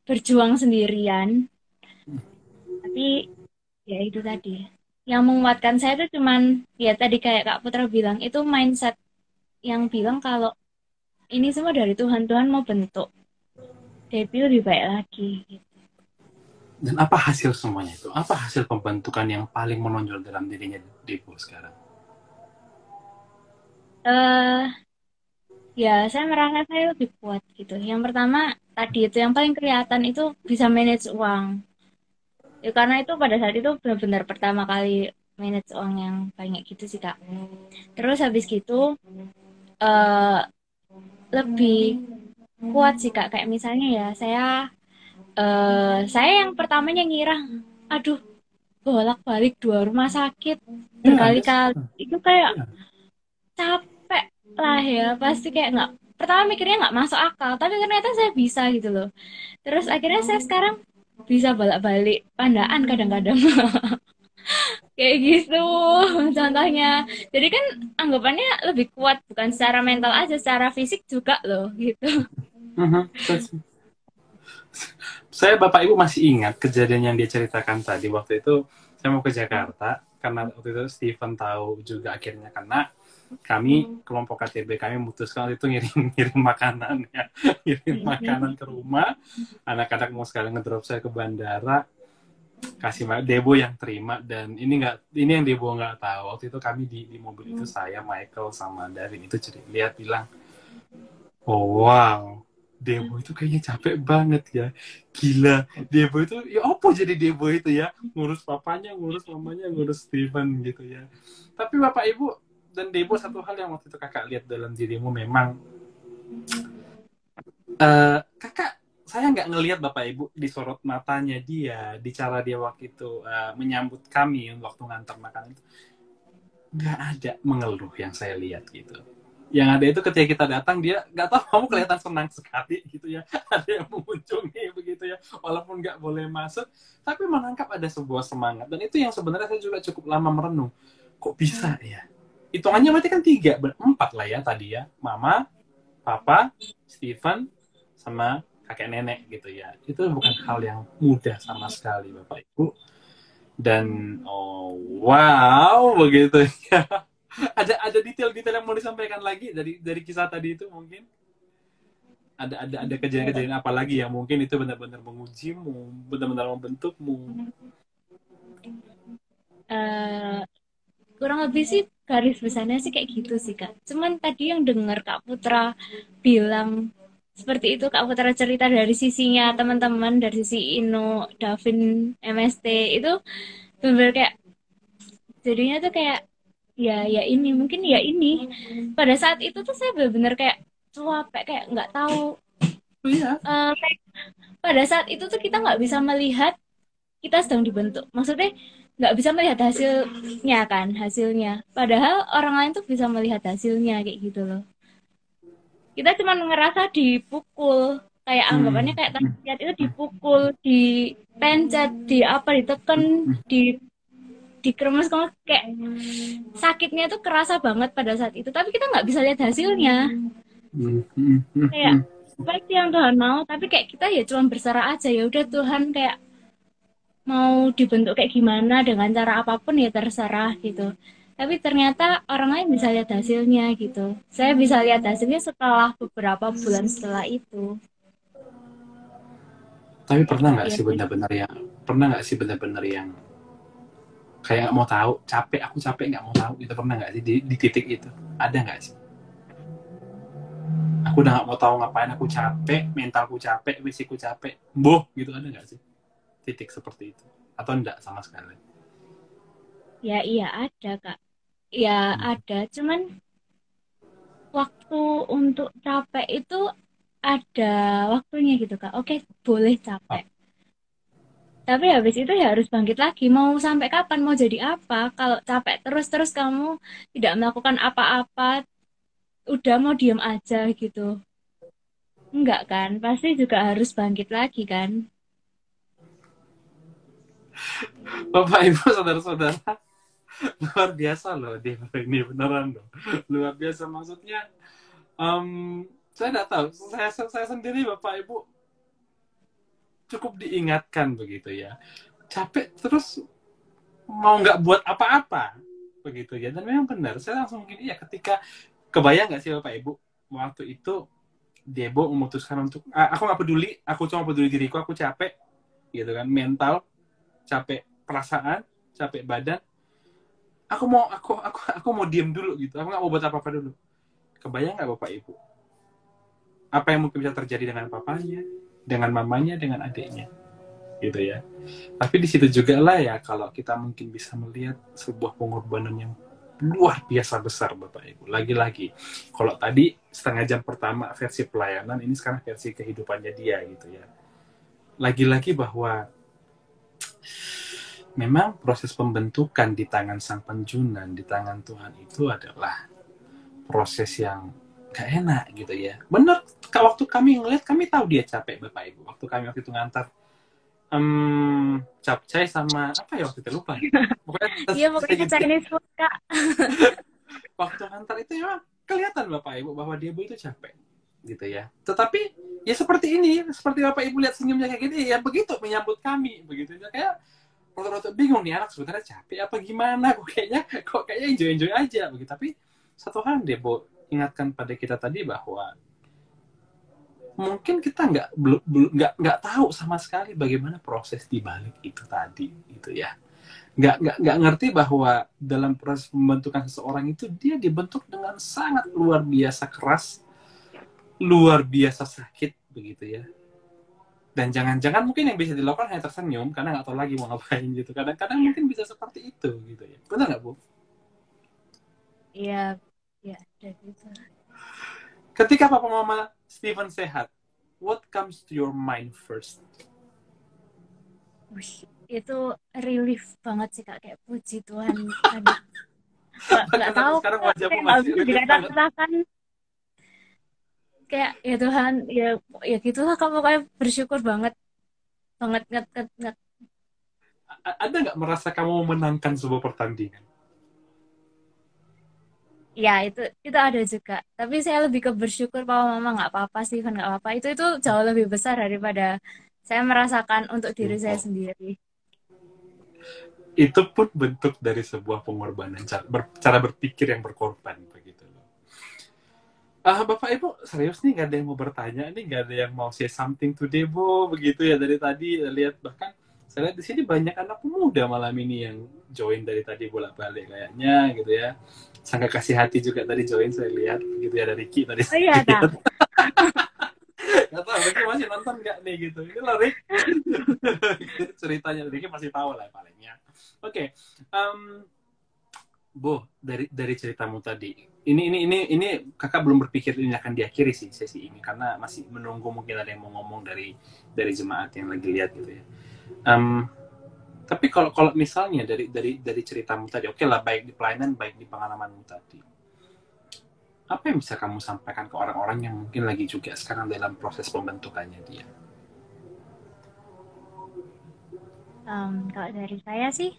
berjuang sendirian. Tapi ya itu tadi yang menguatkan saya itu cuman ya tadi kayak Kak Putra bilang itu mindset yang bilang kalau ini semua dari Tuhan, Tuhan mau bentuk Debbie lebih baik lagi gitu. Dan apa hasil semuanya itu? Apa hasil pembentukan yang paling menonjol dalam dirinya Devo sekarang? eh Ya, saya merasa saya lebih kuat gitu. Yang pertama, tadi itu yang paling kelihatan itu bisa manage uang. Ya, karena itu pada saat itu benar-benar pertama kali manage uang yang banyak gitu sih, Kak. Terus habis gitu, eh lebih kuat sih, Kak. Kayak misalnya ya, saya yang pertamanya ngira, aduh, bolak-balik 2 rumah sakit Ya, ada berkali-kali. sekarang. Itu kayak Ya. capek lah ya. Pasti kayak nggak, pertama mikirnya nggak masuk akal. Tapi ternyata saya bisa gitu loh. Terus akhirnya saya sekarang bisa bolak-balik pandaan kadang-kadang kayak gitu contohnya. Jadi kan anggapannya lebih kuat bukan secara mental aja, secara fisik juga loh gitu. Saya Bapak Ibu masih ingat kejadian yang dia ceritakan tadi. Waktu itu saya mau ke Jakarta karena waktu itu Steven tahu juga akhirnya karena kami kelompok KTB kami memutuskan waktu itu ngirim makanan ya, ngirim makanan ke rumah. Anak-anak mau sekalian ngedrop saya ke bandara, kasih Debo yang terima. Dan ini yang Debo nggak tahu, waktu itu kami di mobil itu saya, Michael sama Davin itu lihat bilang, oh wow, Debo itu kayaknya capek banget ya, gila. Debo itu ya apa jadi Debo itu ya, ngurus papanya, ngurus mamanya, ngurus Steven gitu ya. Tapi Bapak Ibu dan Debo, satu hal yang waktu itu kakak lihat dalam dirimu memang kakak, saya nggak ngelihat Bapak Ibu di sorot matanya dia, di cara dia waktu itu menyambut kami waktu ngantar makanan itu, nggak ada mengeluh yang saya lihat gitu. Yang ada itu ketika kita datang dia nggak tahu, kamu kelihatan senang sekali gitu ya, ada yang mengunjungi begitu ya, walaupun nggak boleh masuk tapi menangkap ada sebuah semangat. Dan itu yang sebenarnya saya juga cukup lama merenung, kok bisa ya. Hitungannya berarti kan 3, 4 lah ya tadi ya, mama, papa, Stephen, sama kakek nenek gitu ya. Itu bukan hal yang mudah sama sekali Bapak Ibu. Dan oh wow begitu ya. Ada detail-detail yang mau disampaikan lagi dari kisah tadi itu mungkin? Ada kejadian-kejadian apa lagi yang mungkin itu benar-benar mengujimu, benar-benar membentukmu? Eh, kurang lebih sih garis besarnya sih kayak gitu sih Kak. Cuman tadi yang dengar Kak Putra bilang seperti itu, Kak Putra cerita dari sisinya teman-teman, dari sisi Ino, Davin, MST itu benar kayak jadinya tuh kayak ya ini mungkin ya ini pada saat itu tuh saya benar-benar kayak capek kayak nggak tahu Oh iya. kayak pada saat itu tuh kita nggak bisa melihat kita sedang dibentuk. Maksudnya nggak bisa melihat hasilnya kan, hasilnya. Padahal orang lain tuh bisa melihat hasilnya kayak gitu loh. Kita cuma ngerasa dipukul, kayak anggapannya kayak tadi lihat itu dipukul, dipencet, di apa, ditekan, dikremes kayak sakitnya tuh kerasa banget pada saat itu. Tapi kita nggak bisa lihat hasilnya. Kayak apa sih yang Tuhan mau? Tapi kayak kita ya cuma berserah aja ya udah Tuhan kayak mau dibentuk kayak gimana dengan cara apapun ya terserah gitu. Tapi ternyata orang lain bisa lihat hasilnya gitu. Saya bisa lihat hasilnya setelah beberapa bulan setelah itu. Tapi pernah nggak Ya, sih benar-benar yang kayak nggak mau tahu, aku capek nggak mau tahu, itu pernah nggak sih di titik itu? Ada nggak sih? Aku udah nggak mau tahu ngapain, aku capek, mentalku capek, fisikku capek, boh gitu, ada nggak sih titik seperti itu? Atau enggak sama sekali? ya iya ada Kak. Ya ada, cuman waktu untuk capek itu ada waktunya gitu Kak. Oke, boleh capek. Tapi habis itu ya harus bangkit lagi. Mau sampai kapan? Mau jadi apa? Kalau capek terus-terus kamu tidak melakukan apa-apa, udah mau diem aja gitu. Enggak kan? Pasti juga harus bangkit lagi kan? Bapak Ibu saudara-saudara, luar biasa loh dia ini, beneran loh, luar biasa. Maksudnya saya nggak tahu, saya sendiri Bapak Ibu cukup diingatkan begitu ya, capek terus mau nggak buat apa-apa begitu ya. Dan memang benar, saya langsung gini ya, ketika kebayang nggak sih Bapak Ibu, waktu itu Debo memutuskan untuk aku nggak peduli, aku cuma peduli diriku, aku capek gitu kan, mental capek, perasaan capek, badan, aku mau diem dulu gitu, aku nggak mau buat apa-apa dulu. Kebayang nggak Bapak Ibu apa yang mungkin bisa terjadi dengan papanya, dengan mamanya, dengan adiknya gitu ya. Tapi di situ juga lah ya, kalau kita mungkin bisa melihat sebuah pengorbanan yang luar biasa besar Bapak Ibu. Lagi-lagi, kalau tadi setengah jam pertama versi pelayanan, ini sekarang versi kehidupannya dia gitu ya. Lagi-lagi bahwa memang proses pembentukan di tangan Sang Penjunan, di tangan Tuhan itu adalah proses yang gak enak gitu ya. Bener, waktu kami ngeliat, kami tahu dia capek Bapak Ibu. Waktu kami waktu itu ngantar capcay sama apa ya waktu itu, lupa ya. Iya, pokoknya Chinese food, Kak. Waktu ngantar itu ya kelihatan Bapak Ibu bahwa dia itu capek gitu ya. Tetapi ya seperti ini, seperti Bapak Ibu lihat senyumnya kayak gini, ya begitu menyambut kami begitu ya. Kayak roto-roto bingung nih, anak sebenarnya capek apa gimana, kok kayaknya enjoy aja begitu. Tapi satu hal Debo ingatkan pada kita tadi, bahwa mungkin kita nggak tahu sama sekali bagaimana proses di balik itu tadi gitu ya. Nggak ngerti bahwa dalam proses pembentukan seseorang itu dia dibentuk dengan sangat luar biasa keras, luar biasa sakit begitu ya. Dan jangan-jangan mungkin yang bisa dilakukan hanya tersenyum karena nggak tahu lagi mau ngapain gitu. Kadang-kadang mungkin bisa seperti itu gitu ya. Benar nggak Bu? Iya, iya, ada gitu. Ketika Papa Mama Stephen sehat, what comes to your mind first? Wih, itu relief banget sih Kak, kayak puji Tuhan. Aduh, nggak tahu Sekarang Kak, wajahmu kayak nggak masih bisa banget. dikatakan. Kayak ya Tuhan, ya gitulah kamu kayak bersyukur banget, banget, nget. Ada nggak merasa kamu memenangkan sebuah pertandingan? Ya itu ada juga. Tapi saya lebih ke bersyukur bahwa mama nggak apa-apa sih, kan nggak apa-apa. Itu jauh lebih besar daripada saya merasakan untuk diri saya sendiri. Itu pun bentuk dari sebuah pengorbanan, cara berpikir yang berkorban begitu loh. Bapak Ibu serius nih, gak ada yang mau bertanya nih, gak ada yang mau say something today Bu begitu ya. Dari tadi lihat, bahkan saya lihat di sini banyak anak muda malam ini yang join dari tadi bolak-balik kayaknya gitu ya. Sangka kasih hati juga tadi join, saya lihat gitu ya, dari Ricky tadi Oh saya iya, tak. lihat. Gak tahu Ricky masih nonton gak nih gitu. Ini loh Rick. Ceritanya Ricky masih tahu lah palingnya. Oke, Bu, dari ceritamu tadi, ini kakak belum berpikir ini akan diakhiri sih sesi ini, karena masih menunggu mungkin ada yang mau ngomong dari jemaat yang lagi lihat gitu ya. Tapi kalau misalnya dari ceritamu tadi, oke lah, baik di pelayanan, baik di pengalamanmu tadi, apa yang bisa kamu sampaikan ke orang-orang yang mungkin lagi juga sekarang dalam proses pembentukannya dia? Kalau dari saya sih,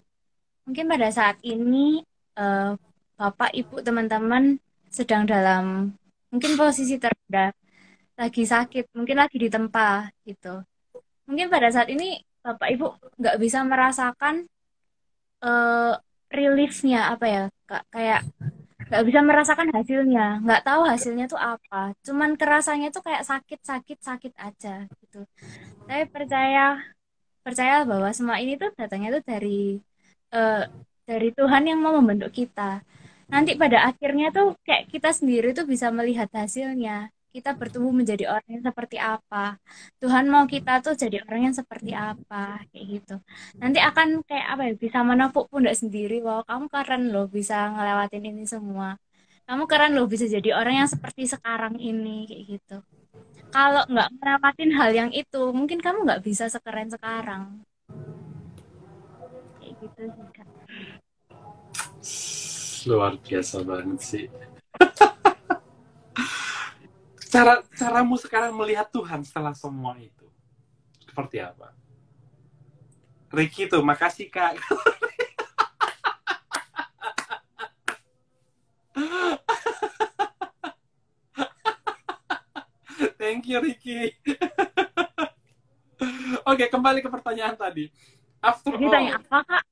mungkin pada saat ini eh, Bapak, Ibu, teman-teman sedang dalam mungkin posisi terendah, lagi sakit, mungkin lagi ditempa gitu. Mungkin pada saat ini Bapak Ibu nggak bisa merasakan eh reliefnya apa ya, Kak, kayak nggak bisa merasakan hasilnya, nggak tahu hasilnya tuh apa. Cuman kerasanya tuh kayak sakit, sakit, sakit aja gitu. Saya percaya percaya bahwa semua ini tuh datangnya tuh eh, dari Tuhan yang mau membentuk kita. Nanti pada akhirnya tuh kayak kita sendiri tuh bisa melihat hasilnya. Kita bertumbuh menjadi orang yang seperti apa. Tuhan mau kita tuh jadi orang yang seperti apa, kayak gitu. Nanti akan kayak apa ya, bisa menepuk pundak sendiri. Wow, kamu keren loh bisa ngelewatin ini semua. Kamu keren loh bisa jadi orang yang seperti sekarang ini, kayak gitu. Kalau nggak ngelewatin hal yang itu, mungkin kamu nggak bisa sekeren sekarang. Kayak gitu sih, Kak. Luar biasa banget sih. Caramu sekarang melihat Tuhan setelah semua itu seperti apa? Ricky tuh, makasih Kak. Thank you Ricky. Oke, kembali ke pertanyaan tadi. After Jadi tanya all, apa, Kak?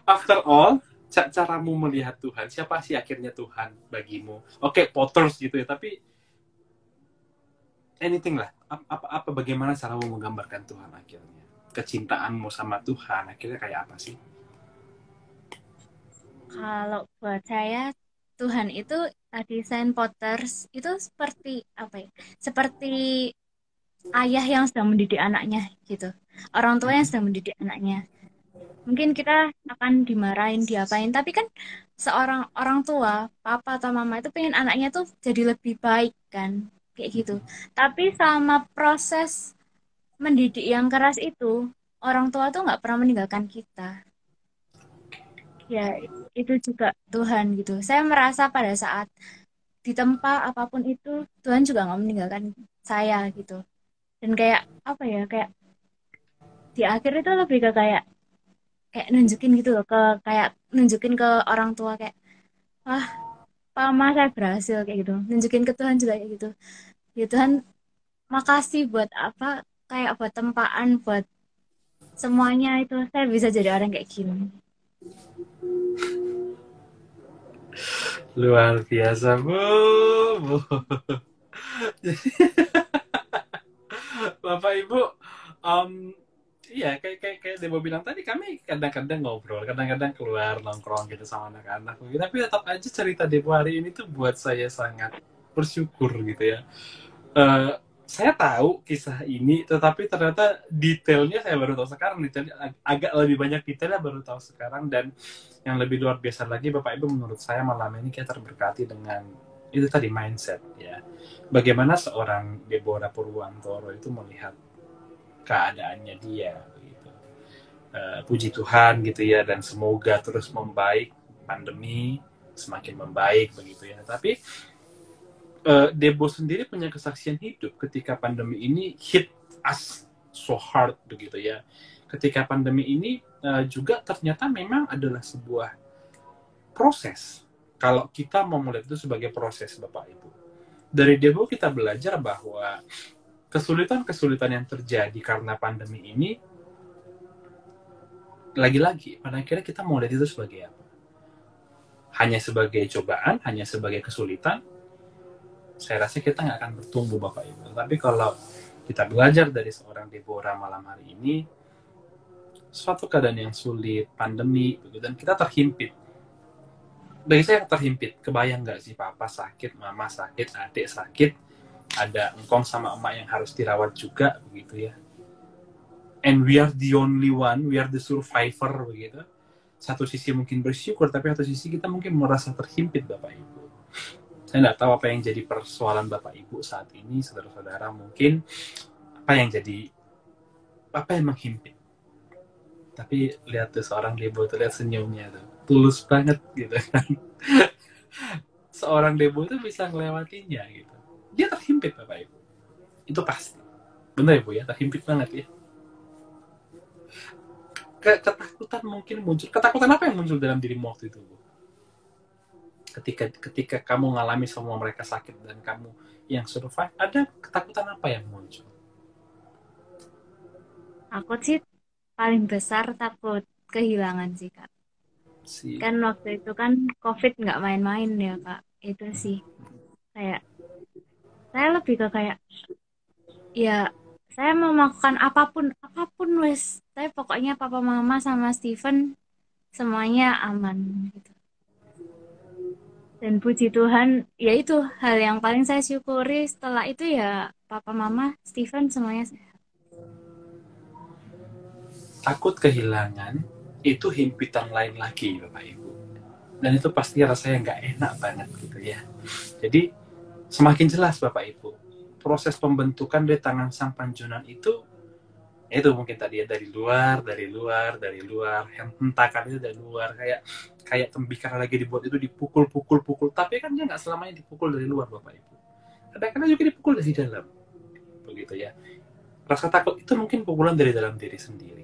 after all, caramu melihat Tuhan, siapa sih akhirnya Tuhan bagimu? Oke, Potters gitu ya, tapi anything lah. Apa bagaimana caramu menggambarkan Tuhan akhirnya? Kecintaanmu sama Tuhan akhirnya kayak apa sih? Kalau buat saya, Tuhan itu tadi Saint Potters itu seperti apa ya? Seperti ayah yang sedang mendidik anaknya gitu. Orang tua yang sedang mendidik anaknya. Mungkin kita akan dimarahin, diapain, tapi kan seorang orang tua, papa atau mama itu pengen anaknya tuh jadi lebih baik kan, kayak gitu. Tapi sama proses mendidik yang keras itu, orang tua tuh nggak pernah meninggalkan kita. Ya, itu juga Tuhan gitu. Saya merasa pada saat ditempa apapun itu, Tuhan juga nggak meninggalkan saya gitu. Dan kayak apa ya, kayak di akhir itu lebih ke kayak kayak nunjukin gitu loh, ke kayak nunjukin ke orang tua kayak, wah, Mama saya berhasil kayak gitu. Nunjukin ke Tuhan juga kayak gitu. Ya Tuhan, makasih buat apa, kayak buat tempaan, buat semuanya itu saya bisa jadi orang kayak gini. Luar biasa, Bu. Bu. Bapak Ibu, iya kayak Debo bilang tadi, kami kadang-kadang ngobrol, kadang-kadang keluar nongkrong gitu sama anak-anak. Tapi tetap aja cerita Debo hari ini tuh buat saya sangat bersyukur gitu ya. Eh, saya tahu kisah ini, tetapi ternyata detailnya saya baru tahu sekarang. Detailnya agak lebih banyak detailnya baru tahu sekarang, dan yang lebih luar biasa lagi, Bapak Ibu, menurut saya malam ini kita terberkati dengan itu tadi, mindset ya. Bagaimana seorang Deborah Purwantoro itu melihat keadaannya dia gitu. Puji Tuhan gitu ya, dan semoga terus membaik, pandemi semakin membaik begitu ya. Tapi Debo sendiri punya kesaksian hidup ketika pandemi ini hit us so hard begitu ya. Ketika pandemi ini juga ternyata memang adalah sebuah proses. kalau kita mau melihat itu sebagai proses, Bapak Ibu. Dari Debo kita belajar bahwa kesulitan-kesulitan yang terjadi karena pandemi ini, lagi-lagi, pada akhirnya kita mau lihat itu sebagai apa? Hanya sebagai cobaan, hanya sebagai kesulitan, saya rasa kita nggak akan bertumbuh, Bapak Ibu. Tapi kalau kita belajar dari seorang Deborah malam hari ini, suatu keadaan yang sulit, pandemi, dan kita terhimpit. Bagi saya terhimpit, kebayang nggak sih papa sakit, mama sakit, adik sakit, ada engkong sama emak yang harus dirawat juga, begitu ya. And we are the only one, we are the survivor, begitu. Satu sisi mungkin bersyukur, tapi satu sisi kita mungkin merasa terhimpit, Bapak Ibu. Saya nggak tahu apa yang jadi persoalan Bapak Ibu saat ini, saudara-saudara, mungkin apa yang menghimpit. Tapi lihat tuh seorang Debo tuh, lihat senyumnya tuh, tulus banget gitu kan. Seorang Debo tuh bisa ngelewatinya gitu. Dia terhimpit, Bapak Ibu. Itu pasti. Benar ya Bu ya, terhimpit banget ya. Ketakutan mungkin muncul. Ketakutan apa yang muncul dalam dirimu waktu itu, Bu? Ketika kamu ngalami semua mereka sakit dan kamu yang survive, ada ketakutan apa yang muncul? Takut sih, paling besar takut kehilangan sih, Kak. Kan waktu itu kan COVID nggak main-main ya, Kak. Itu sih. Kayak, saya lebih ke kayak, ya saya mau melakukan apapun wes. Saya pokoknya papa mama sama Steven semuanya aman gitu. Dan puji Tuhan, ya itu hal yang paling saya syukuri setelah itu ya papa mama Steven semuanya sehat. Takut kehilangan itu himpitan lain lagi, Bapak Ibu. Dan itu pasti rasanya nggak enak banget gitu ya. Jadi semakin jelas Bapak Ibu, proses pembentukan dari tangan Sang Panjunan itu mungkin tadi ya dari luar, hentakan itu dari luar, kayak tembikar lagi dibuat itu dipukul, tapi kan dia nggak selamanya dipukul dari luar Bapak Ibu. Kadang-kadang juga dipukul dari dalam, begitu ya. Rasa takut itu mungkin pukulan dari dalam diri sendiri.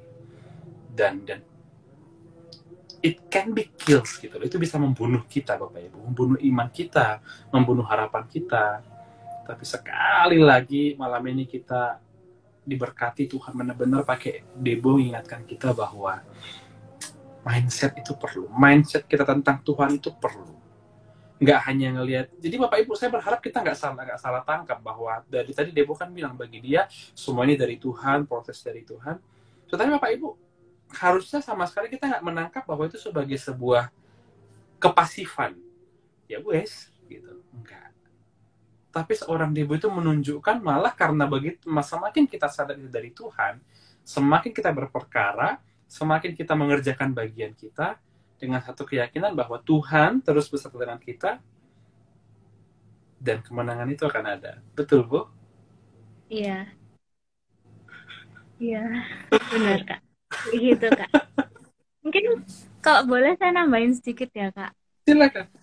Dan it can be kills gitu. Itu bisa membunuh kita Bapak Ibu, membunuh iman kita, membunuh harapan kita. Tapi sekali lagi malam ini kita diberkati Tuhan benar-benar pakai Debo mengingatkan kita bahwa mindset itu perlu. Mindset kita tentang Tuhan itu perlu. Nggak hanya ngelihat. Jadi Bapak Ibu, saya berharap kita nggak salah tangkap bahwa dari tadi Debo kan bilang bagi dia semua ini dari Tuhan, proses dari Tuhan. Tetapi Bapak Ibu, harusnya sama sekali kita nggak menangkap bahwa itu sebagai sebuah kepasifan. Ya wes, gitu. Enggak. Tapi seorang Debo itu menunjukkan malah karena semakin kita sadar itu dari Tuhan, semakin kita berperkara, semakin kita mengerjakan bagian kita dengan satu keyakinan bahwa Tuhan terus beserta dengan kita dan kemenangan itu akan ada. Betul, Bu? Iya. Iya, benar, Kak. Gitu, Kak. Mungkin kalau boleh saya nambahin sedikit ya, Kak.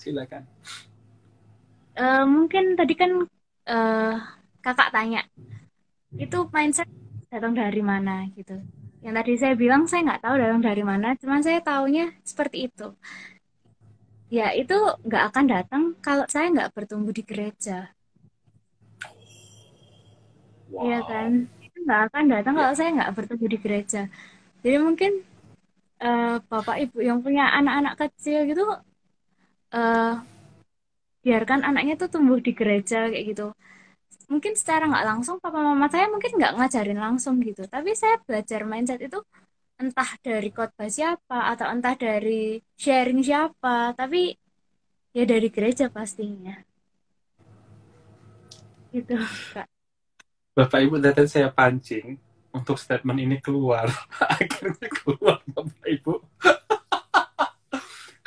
Silakan. Mungkin tadi kan Kakak tanya, itu mindset datang dari mana gitu. Yang tadi saya bilang saya nggak tahu datang dari mana, cuman saya taunya seperti itu. Ya itu nggak akan datang kalau saya nggak bertumbuh di gereja. Wow. Iya kan? Itu nggak akan datang kalau saya nggak bertumbuh di gereja. Jadi mungkin Bapak Ibu yang punya anak-anak kecil gitu, biarkan anaknya tuh tumbuh di gereja kayak gitu. Mungkin secara nggak langsung papa mama saya mungkin nggak ngajarin langsung gitu. Tapi saya belajar mindset itu entah dari khotbah siapa atau entah dari sharing siapa. Tapi ya dari gereja pastinya. Gitu, Kak. Bapak Ibu, datang saya pancing untuk statement ini keluar. Akhirnya keluar Bapak Ibu.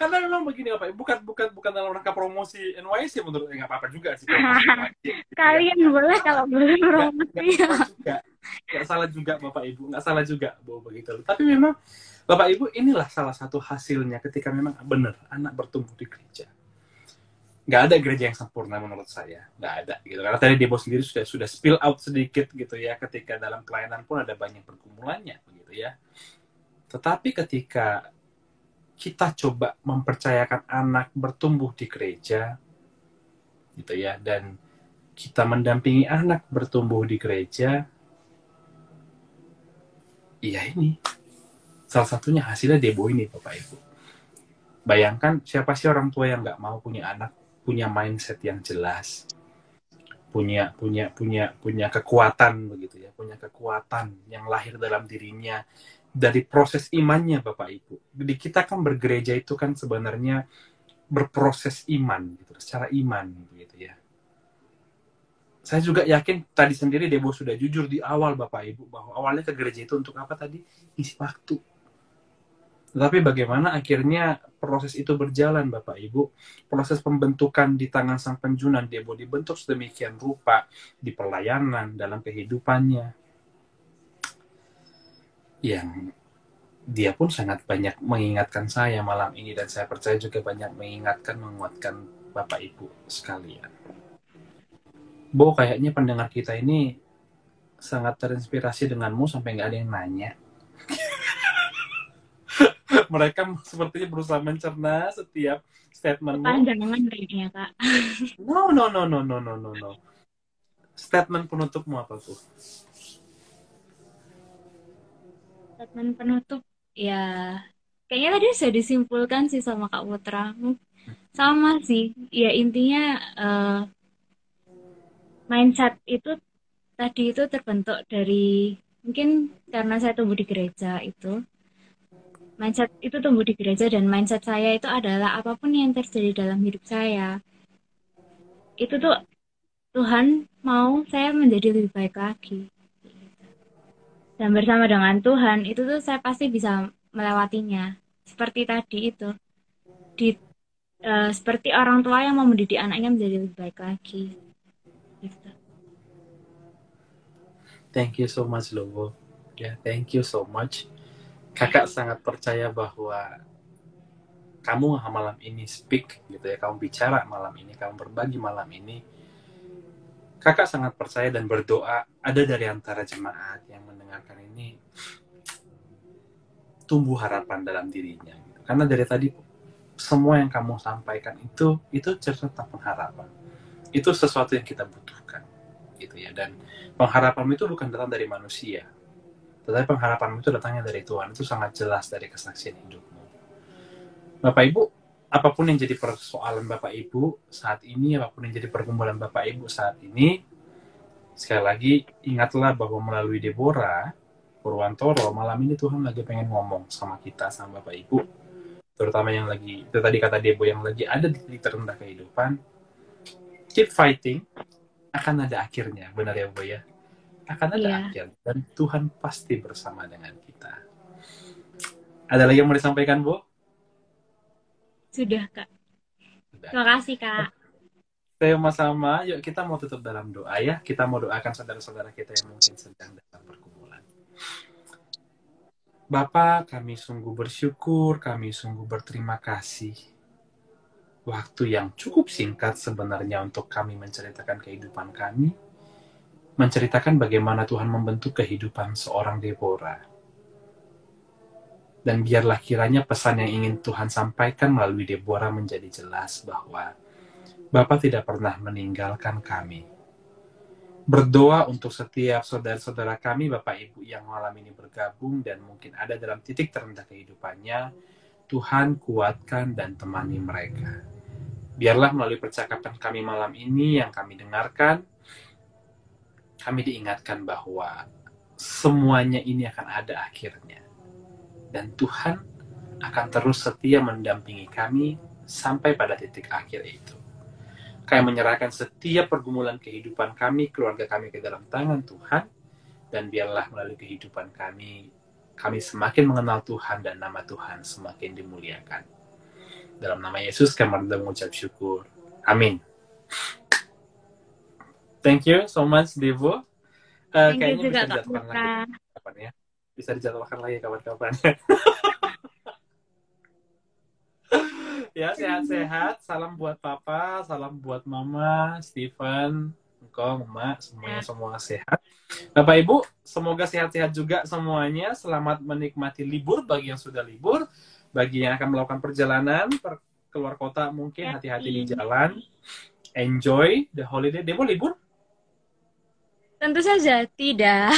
Karena memang begini Bapak Ibu, bukan dalam rangka promosi NYC menurut saya, nggak apa-apa juga sih. Kalian ya. Boleh kalau boleh promosi. Nggak salah juga Bapak Ibu, nggak salah juga Bu, begitu. Tapi memang Bapak Ibu, inilah salah satu hasilnya ketika memang benar anak bertumbuh di gereja. Nggak ada gereja yang sempurna menurut saya, nggak ada gitu. Karena tadi Debo sendiri sudah spill out sedikit gitu ya, ketika dalam pelayanan pun ada banyak pergumulannya begitu ya. Tetapi ketika kita coba mempercayakan anak bertumbuh di gereja, gitu ya, dan kita mendampingi anak bertumbuh di gereja, iya ini salah satunya hasilnya Debo ini, Bapak Ibu. Bayangkan siapa sih orang tua yang nggak mau punya anak punya mindset yang jelas, punya kekuatan begitu ya, punya kekuatan yang lahir dalam dirinya dari proses imannya, Bapak Ibu. Jadi kita kan bergereja itu kan sebenarnya berproses iman gitu, secara iman gitu ya. Saya juga yakin tadi sendiri Debo sudah jujur di awal, Bapak Ibu, bahwa awalnya ke gereja itu untuk apa tadi? Isi waktu. Tetapi bagaimana akhirnya proses itu berjalan, Bapak Ibu. Proses pembentukan di tangan Sang Penjunan, Debo dibentuk sedemikian rupa di pelayanan, dalam kehidupannya. Yang dia pun sangat banyak mengingatkan saya malam ini, dan saya percaya juga banyak mengingatkan, menguatkan Bapak Ibu sekalian. Bo, kayaknya pendengar kita ini sangat terinspirasi denganmu sampai nggak ada yang nanya. Mereka sepertinya berusaha mencerna setiap statementmu. Panjangan kayaknya, Kak. No. Statement penutupmu apa tuh? Statement penutup, ya kayaknya tadi sudah disimpulkan sih sama Kak Putra. Sama sih, ya intinya mindset itu tadi itu terbentuk dari, mungkin karena saya tumbuh di gereja itu. Mindset itu tumbuh di gereja, dan mindset saya itu adalah apapun yang terjadi dalam hidup saya, itu tuh Tuhan mau saya menjadi lebih baik lagi. Dan bersama dengan Tuhan, itu tuh saya pasti bisa melewatinya. Seperti tadi itu. Seperti orang tua yang mau mendidik anaknya menjadi lebih baik lagi. Gitu. Thank you so much, Lobo. Ya, thank you so much. Kakak sangat percaya bahwa kamu malam ini speak, gitu ya, kamu bicara malam ini, kamu berbagi malam ini. Kakak sangat percaya dan berdoa ada dari antara jemaat yang mendengarkan ini tumbuh harapan dalam dirinya. Gitu. Karena dari tadi semua yang kamu sampaikan itu cerita pengharapan. Itu sesuatu yang kita butuhkan, gitu ya. Dan pengharapan itu bukan datang dari manusia, tetapi pengharapan itu datangnya dari Tuhan. Itu sangat jelas dari kesaksian hidupmu. Bapak Ibu, apapun yang jadi persoalan Bapak Ibu saat ini, apapun yang jadi pergumulan Bapak Ibu saat ini, sekali lagi ingatlah bahwa melalui Deborah Purwantoro, malam ini Tuhan lagi pengen ngomong sama kita, sama Bapak Ibu, terutama yang lagi, itu tadi kata Debo, yang lagi ada di titik terendah kehidupan. Keep fighting, akan ada akhirnya, benar ya Bu ya? Akan ada akhir, dan Tuhan pasti bersama dengan kita. Ada lagi yang mau disampaikan, Bu? Sudah, Kak. Terima kasih, Kak. Sama-sama, yuk kita mau tutup dalam doa ya. Kita mau doakan saudara-saudara kita yang mungkin sedang dalam pergumulan. Bapa, kami sungguh bersyukur, kami sungguh berterima kasih. Waktu yang cukup singkat sebenarnya untuk kami menceritakan kehidupan kami, menceritakan bagaimana Tuhan membentuk kehidupan seorang Deborah. Dan biarlah kiranya pesan yang ingin Tuhan sampaikan melalui Deborah menjadi jelas bahwa Bapa tidak pernah meninggalkan kami. Berdoa untuk setiap saudara-saudara kami, Bapak Ibu yang malam ini bergabung dan mungkin ada dalam titik terendah kehidupannya, Tuhan kuatkan dan temani mereka. Biarlah melalui percakapan kami malam ini yang kami dengarkan, kami diingatkan bahwa semuanya ini akan ada akhirnya. Dan Tuhan akan terus setia mendampingi kami sampai pada titik akhir itu. Kami menyerahkan setiap pergumulan kehidupan kami, keluarga kami ke dalam tangan Tuhan, dan biarlah melalui kehidupan kami semakin mengenal Tuhan dan nama Tuhan semakin dimuliakan. Dalam nama Yesus kami mengucap syukur. Amin. Thank you so much, Devo. Kayaknya bisa dijadwalkan lagi kapan ya. Bisa dijadwalkan lagi kapan-kapan. Ya, sehat-sehat. Salam buat Papa, salam buat Mama, Stephen, Engkong, Emak, semuanya semua sehat. Bapak Ibu, semoga sehat-sehat juga semuanya. Selamat menikmati libur bagi yang sudah libur. Bagi yang akan melakukan perjalanan keluar kota, mungkin hati-hati di jalan. Enjoy the holiday. Demo libur? Tentu saja tidak.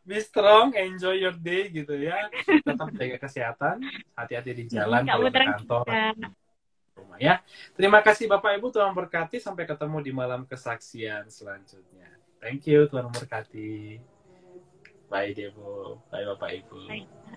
Be strong, enjoy your day gitu ya. Tetap jaga kesehatan, hati-hati di jalan kalau ke kantor, rumah ya. Terima kasih Bapak Ibu, Tuhan berkati. Sampai ketemu di malam kesaksian selanjutnya. Thank you, Tuhan memberkati. Bye Debo, bye Bapak Ibu. Bye.